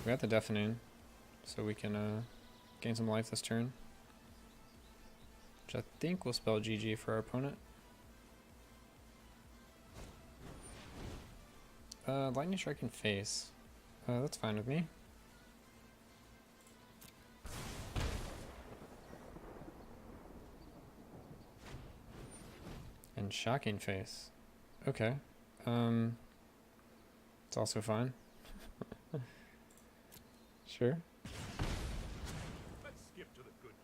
We got the deafening, so we can gain some life this turn. Which I think will spell GG for our opponent. Lightning strike in face. That's fine with me. And shocking face. Okay. It's also fine. Sure. Let's skip to the good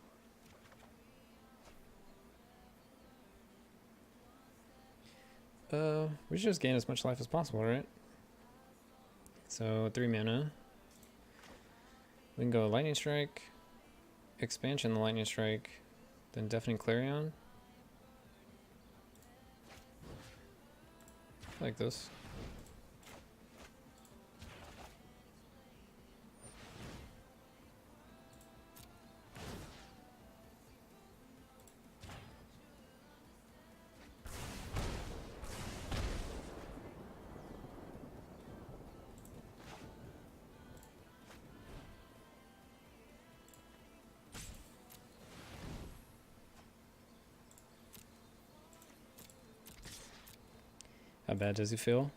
part. We should just gain as much life as possible, right? So 3 mana. We can go Lightning Strike, Expansion the Lightning Strike, then Deafening Clarion. I like this. How bad does he feel?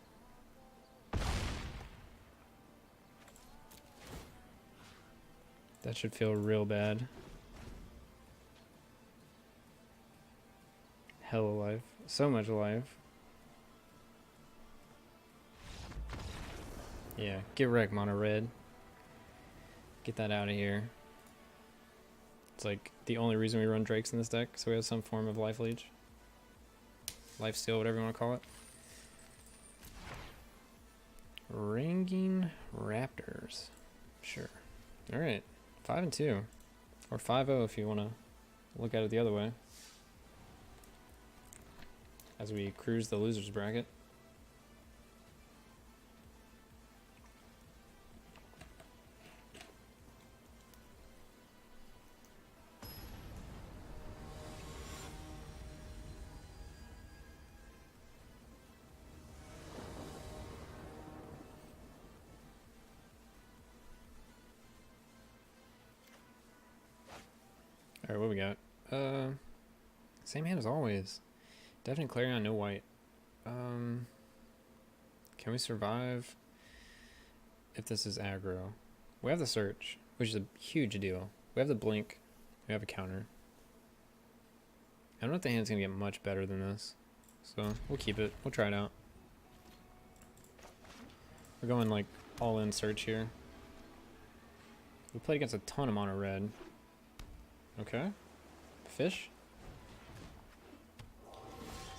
That should feel real bad. Hella life. So much life. Yeah, get wrecked, mono red. Get that out of here. It's like the only reason we run Drakes in this deck, so we have some form of life leech. Life steal, whatever you want to call it. Ringing Raptors. Sure. Alright. 5-2. Or 5-0 if you want to look at it the other way. As we cruise the losers bracket. Alright, what we got? Same hand as always. Definitely Clarion, no white. Can we survive if this is aggro? We have the search, which is a huge deal. We have the blink. We have a counter. I don't know if the hand's gonna get much better than this. So we'll keep it. We'll try it out. We're going like all in search here. We played against a ton of mono red. Okay. Fish?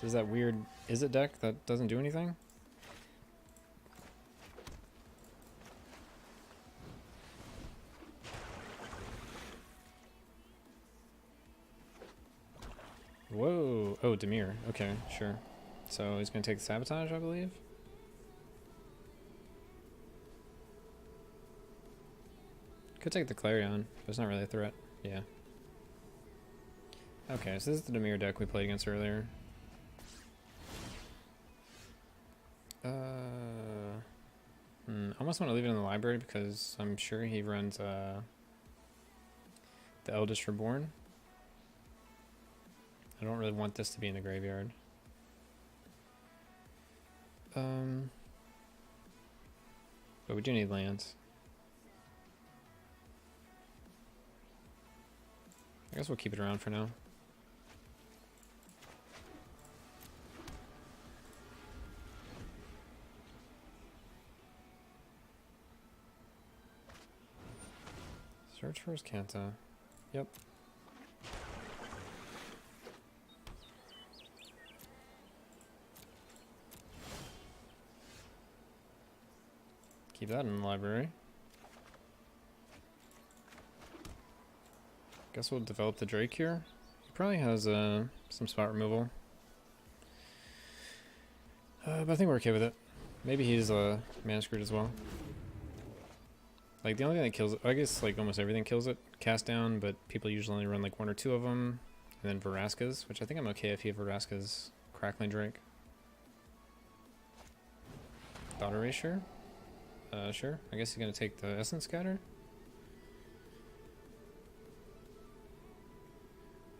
This is that weird is it deck that doesn't do anything? Whoa. Oh, Demir. Okay, sure. So he's gonna take the sabotage, I believe. Could take the Clarion, but it's not really a threat. Yeah. Okay, so this is the Demir deck we played against earlier. I almost want to leave it in the library because I'm sure he runs the Eldest Reborn. I don't really want this to be in the graveyard. But we do need lands. I guess we'll keep it around for now. Search for his Kanta. Yep. Keep that in the library. Guess we'll develop the Drake here. He probably has some spot removal. But I think we're okay with it. Maybe he's mana screwed as well. Like the only thing that kills it, I guess like almost everything kills it, cast down, but people usually only run like 1 or 2 of them. And then Veraska's, which I think I'm okay if you have Veraska's Crackling Drake. Thought Erasure? Sure. I guess he's gonna take the Essence Scatter.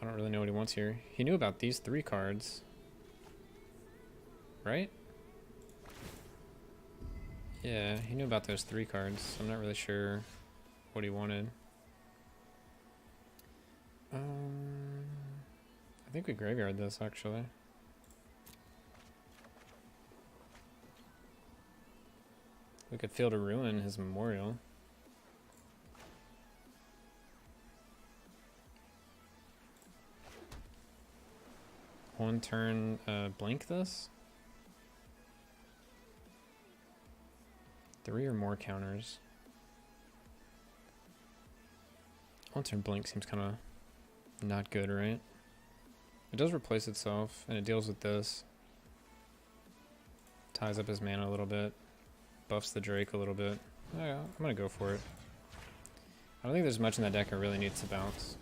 I don't really know what he wants here. He knew about these 3 cards. Right? Yeah, he knew about those 3 cards. I'm not really sure what he wanted. I think we graveyard this actually. We could Field of Ruin his Memorial. One turn blink this. 3 or more counters. One turn blink seems kind of not good, right? It does replace itself, and it deals with this. Ties up his mana a little bit. Buffs the Drake a little bit. Oh yeah, I'm gonna go for it. I don't think there's much in that deck I really needs to bounce.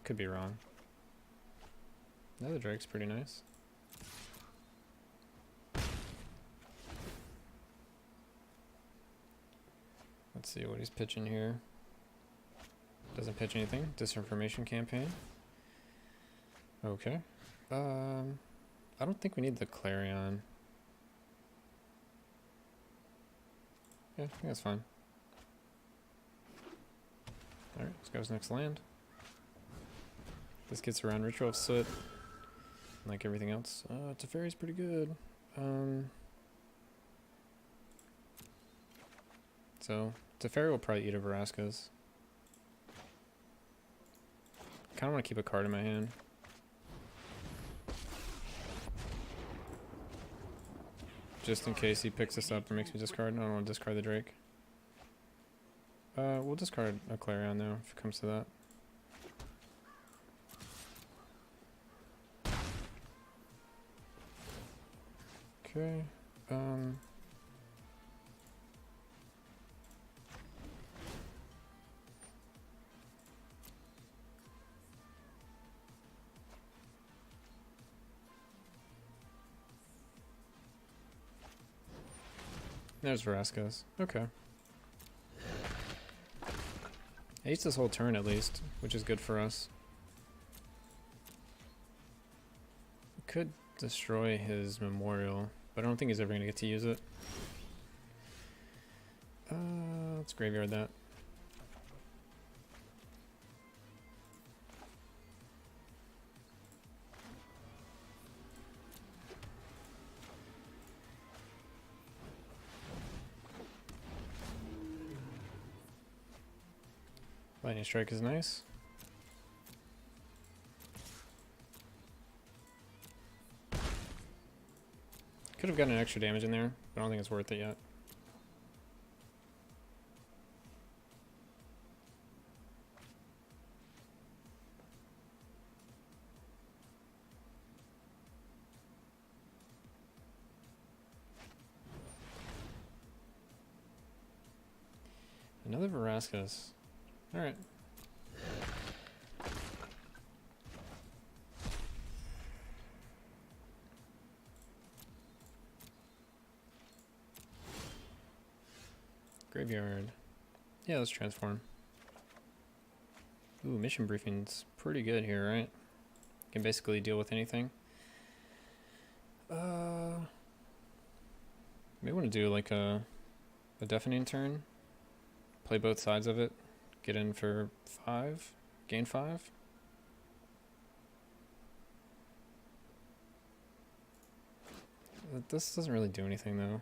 Could be wrong. No, the Drake's pretty nice. Let's see what he's pitching here. Doesn't pitch anything. Disinformation campaign. Okay. I don't think we need the Clarion. Yeah, I think that's fine. Alright, let's go to his next land. This gets around Ritual of Soot. like everything else. Teferi's pretty good. So Teferi will probably eat a Verascas. Kind of want to keep a card in my hand. Just in case he picks this up and makes me discard. I don't want to discard the Drake. We'll discard a Clarion though, if it comes to that. Okay. There's Verascas. Okay. I used this whole turn at least, which is good for us. We could destroy his Memorial, but I don't think he's ever going to get to use it. Let's graveyard that. Lightning Strike is nice. Could have gotten an extra damage in there, but I don't think it's worth it yet. Another Verascas. Alright. Graveyard. Yeah, let's transform. Ooh, mission briefing's pretty good here, right? Can basically deal with anything. Maybe want to do like a deafening turn. Play both sides of it. Get in for 5. Gain 5. This doesn't really do anything though.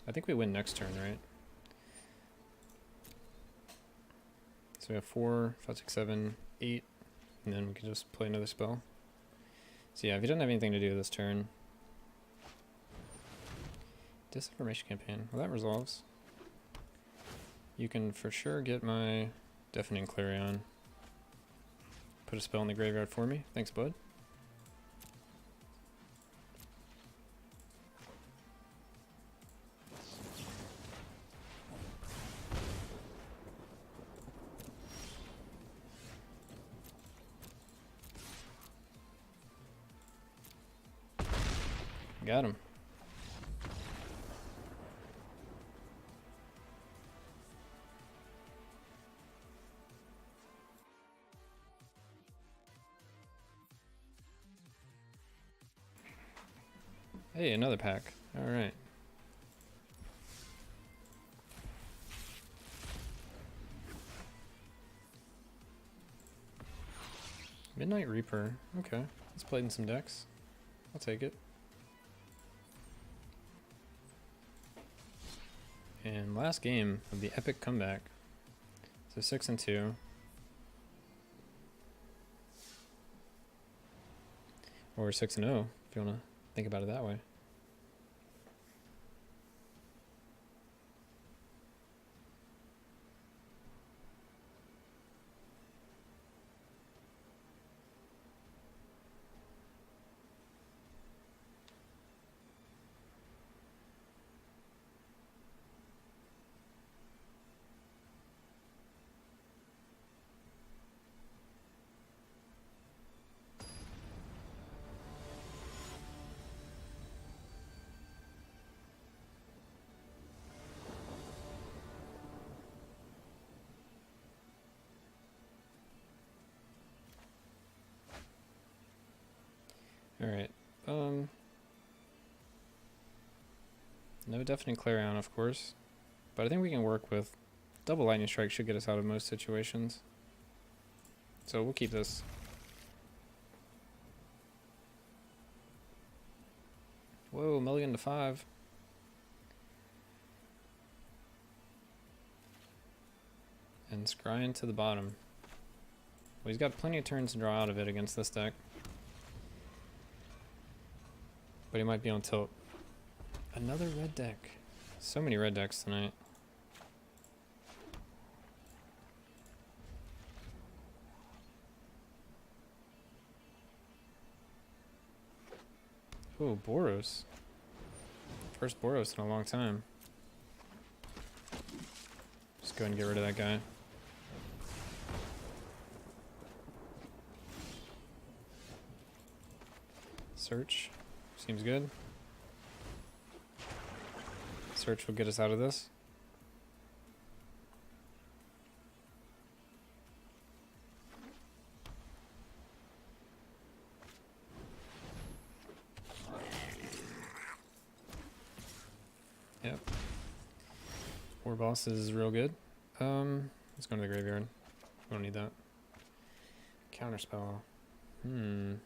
I think we win next turn, right? So we have 4, 5, 6, 7, 8, and then we can just play another spell. So yeah, if he doesn't have anything to do this turn. Disinformation Campaign. Well, that resolves. You can for sure get my Deafening Clarion. Put a spell in the graveyard for me. Thanks, bud. Got him. Hey, another pack. All right. Midnight Reaper. Okay. Let's play in some decks. I'll take it. And last game of the epic comeback. So 6-2. Or 6-0, if you want to think about it that way. Alright, no Deafening Clarion, of course, but I think we can work with Double lightning strike should get us out of most situations. So we'll keep this. Whoa, million to 5. And scry into the bottom. Well, he's got plenty of turns to draw out of it against this deck. But he might be on tilt. Another red deck. So many red decks tonight. Oh, Boros. First Boros in a long time. Just go ahead and get rid of that guy. Search. Seems good. Search will get us out of this. Yep. 4 bosses is real good. Let's go to the graveyard. We don't need that. Counterspell. I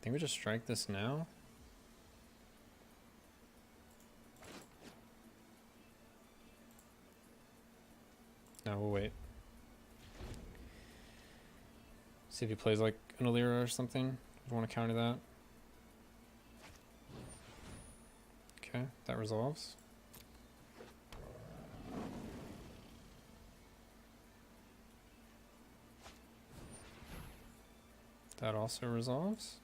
think we just strike this now. No, we'll wait. See if he plays like an Alira or something. If we want to counter that. Okay, that resolves. That also resolves.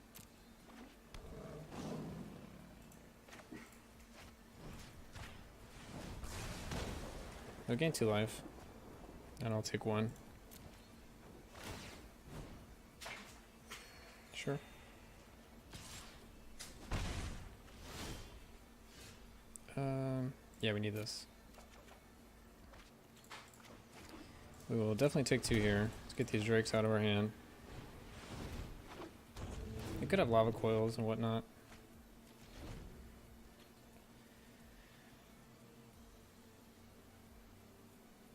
I'll gain 2 life. And I'll take 1. Sure. Yeah, we need this. We will definitely take 2 here. Let's get these drakes out of our hand. We could have lava coils and whatnot.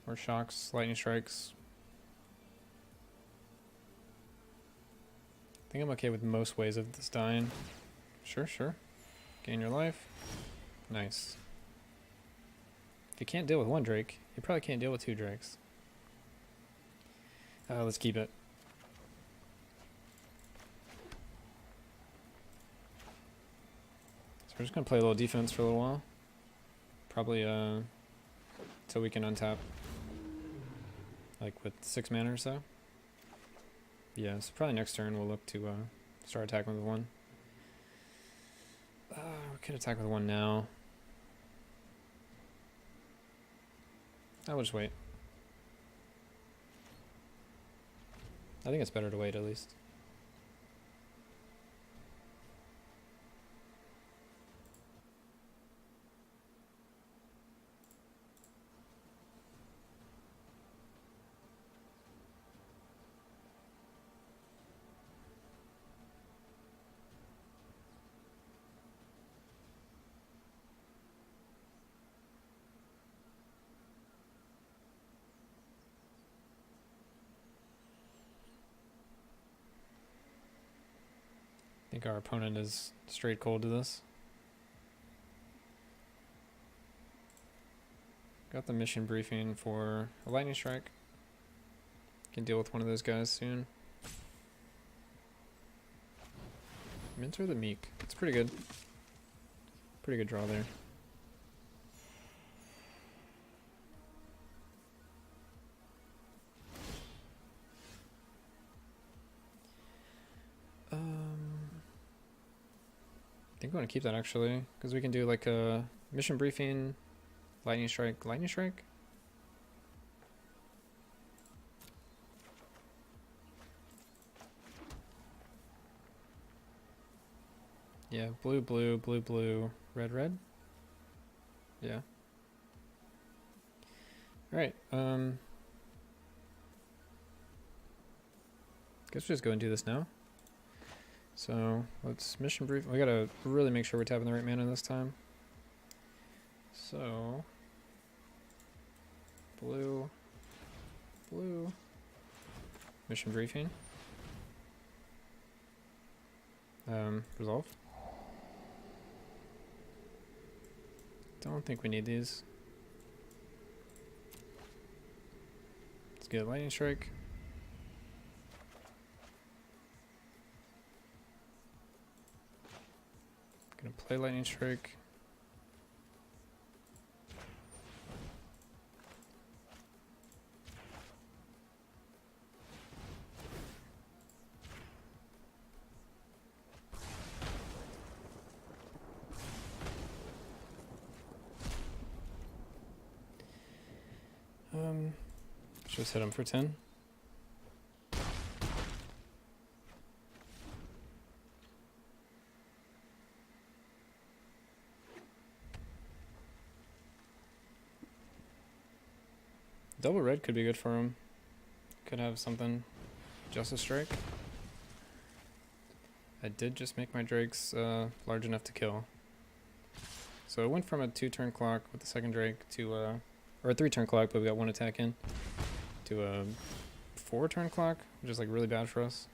Or shocks, lightning strikes. I think I'm okay with most ways of this dying. Sure, sure. Gain your life. Nice. If you can't deal with 1 drake, you probably can't deal with 2 drakes. Let's keep it. So we're just gonna play a little defense for a little while. Probably till we can untap. Like with 6 mana or so. Yeah, so probably next turn we'll look to start attacking with 1. We could attack with 1 now. I will just wait. I think it's better to wait at least. I think our opponent is straight cold to this. Got the mission briefing for a lightning strike. Can deal with one of those guys soon. Mentor the Meek. It's pretty good. Pretty good draw there. I think we want to keep that actually, because we can do like a mission briefing, lightning strike, lightning strike. Yeah, blue, blue, blue, blue, red, red. Yeah. All right. Guess we'll just go and do this now. So let's mission brief. We gotta really make sure we're tapping the right mana this time. So Blue. Blue. Mission briefing. Resolve. Don't think we need these. Let's get lightning strike. Gonna play lightning strike. Just hit him for 10. Double red could be good for him. Could have something. Justice strike. I did just make my drakes large enough to kill. So it went from a 2-turn clock with the second drake to or a 3-turn clock, but we got 1 attack in, to a 4-turn clock, which is like really bad for us.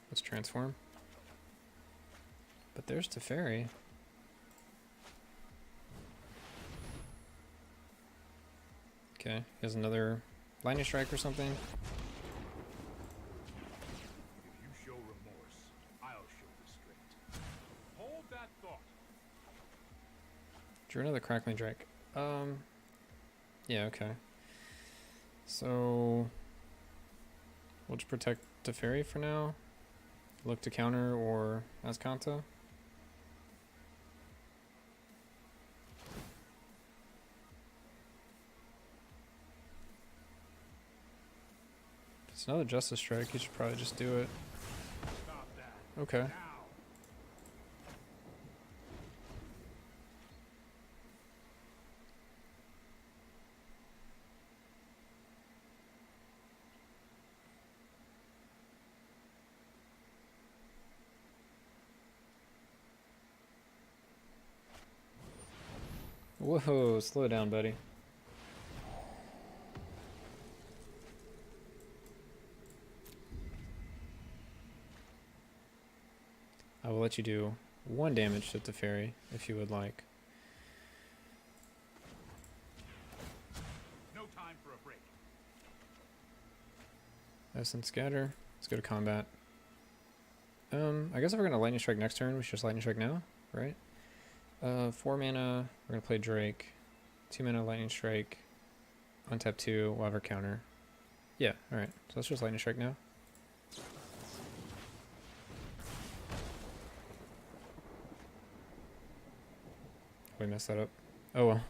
Let's transform. But there's Teferi. Okay, he has another lightning strike or something. If you show remorse, I'll show restraint. Hold that thought. Drew another crackling drake. Yeah, okay. So we'll just protect Teferi for now. Look to counter or Azcanta. It's another Justice Strike, you should probably just do it. Stop that. Okay. Now. Whoa, slow down, buddy. I will let you do 1 damage to Teferi if you would like. No time for a break. Essence Scatter. Let's go to combat. I guess if we're gonna lightning strike next turn, we should just lightning strike now, right? 4 mana, we're gonna play Drake. 2 mana lightning strike. Untap 2, we'll have our counter. Yeah, alright. So let's just lightning strike now. We messed that up. Oh well.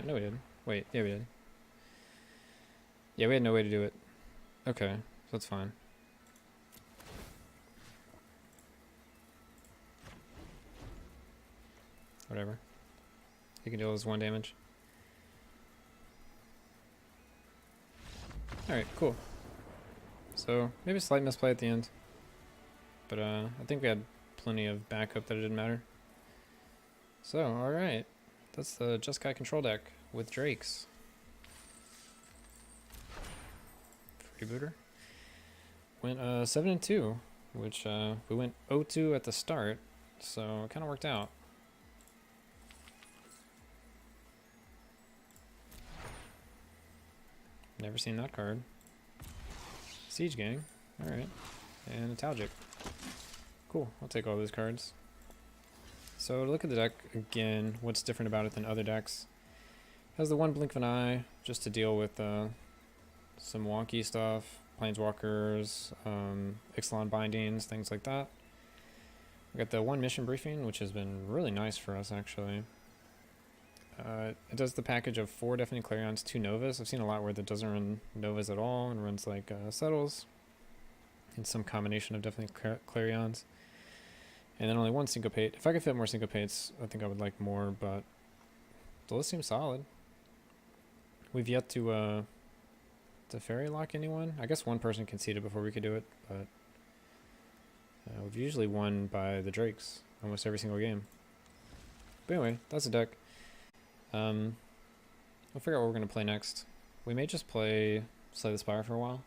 No, we did. Wait, yeah, we did. Yeah, we had no way to do it. Okay, so that's fine. Whatever. He can deal his 1 damage. Alright, cool. So, maybe a slight misplay at the end. But I think we had plenty of backup that it didn't matter. So, alright. That's the Jeskai control deck with Drakes. Freebooter. Went 7-2, which we went 0-2 at the start, so it kind of worked out. Never seen that card. Siege Gang, alright. And a Talgic. Cool, I'll take all those cards. So to look at the deck again, what's different about it than other decks? It has the 1 blink of an eye, just to deal with some wonky stuff, Planeswalkers, Ixalan bindings, things like that. We got the 1 mission briefing, which has been really nice for us actually. It does the package of 4 Deafening Clarions, 2 Novas. I've seen a lot where it doesn't run Novas at all and runs like Settles and some combination of Deafening Clarions. And then only 1 Syncopate. If I could fit more Syncopates, I think I would like more, but the list seems solid. We've yet to fairy lock anyone. I guess 1 person conceded before we could do it, but we've usually won by the Drakes almost every single game. But anyway, that's the deck. We'll figure out what we're going to play next. We may just play Slay the Spire for a while.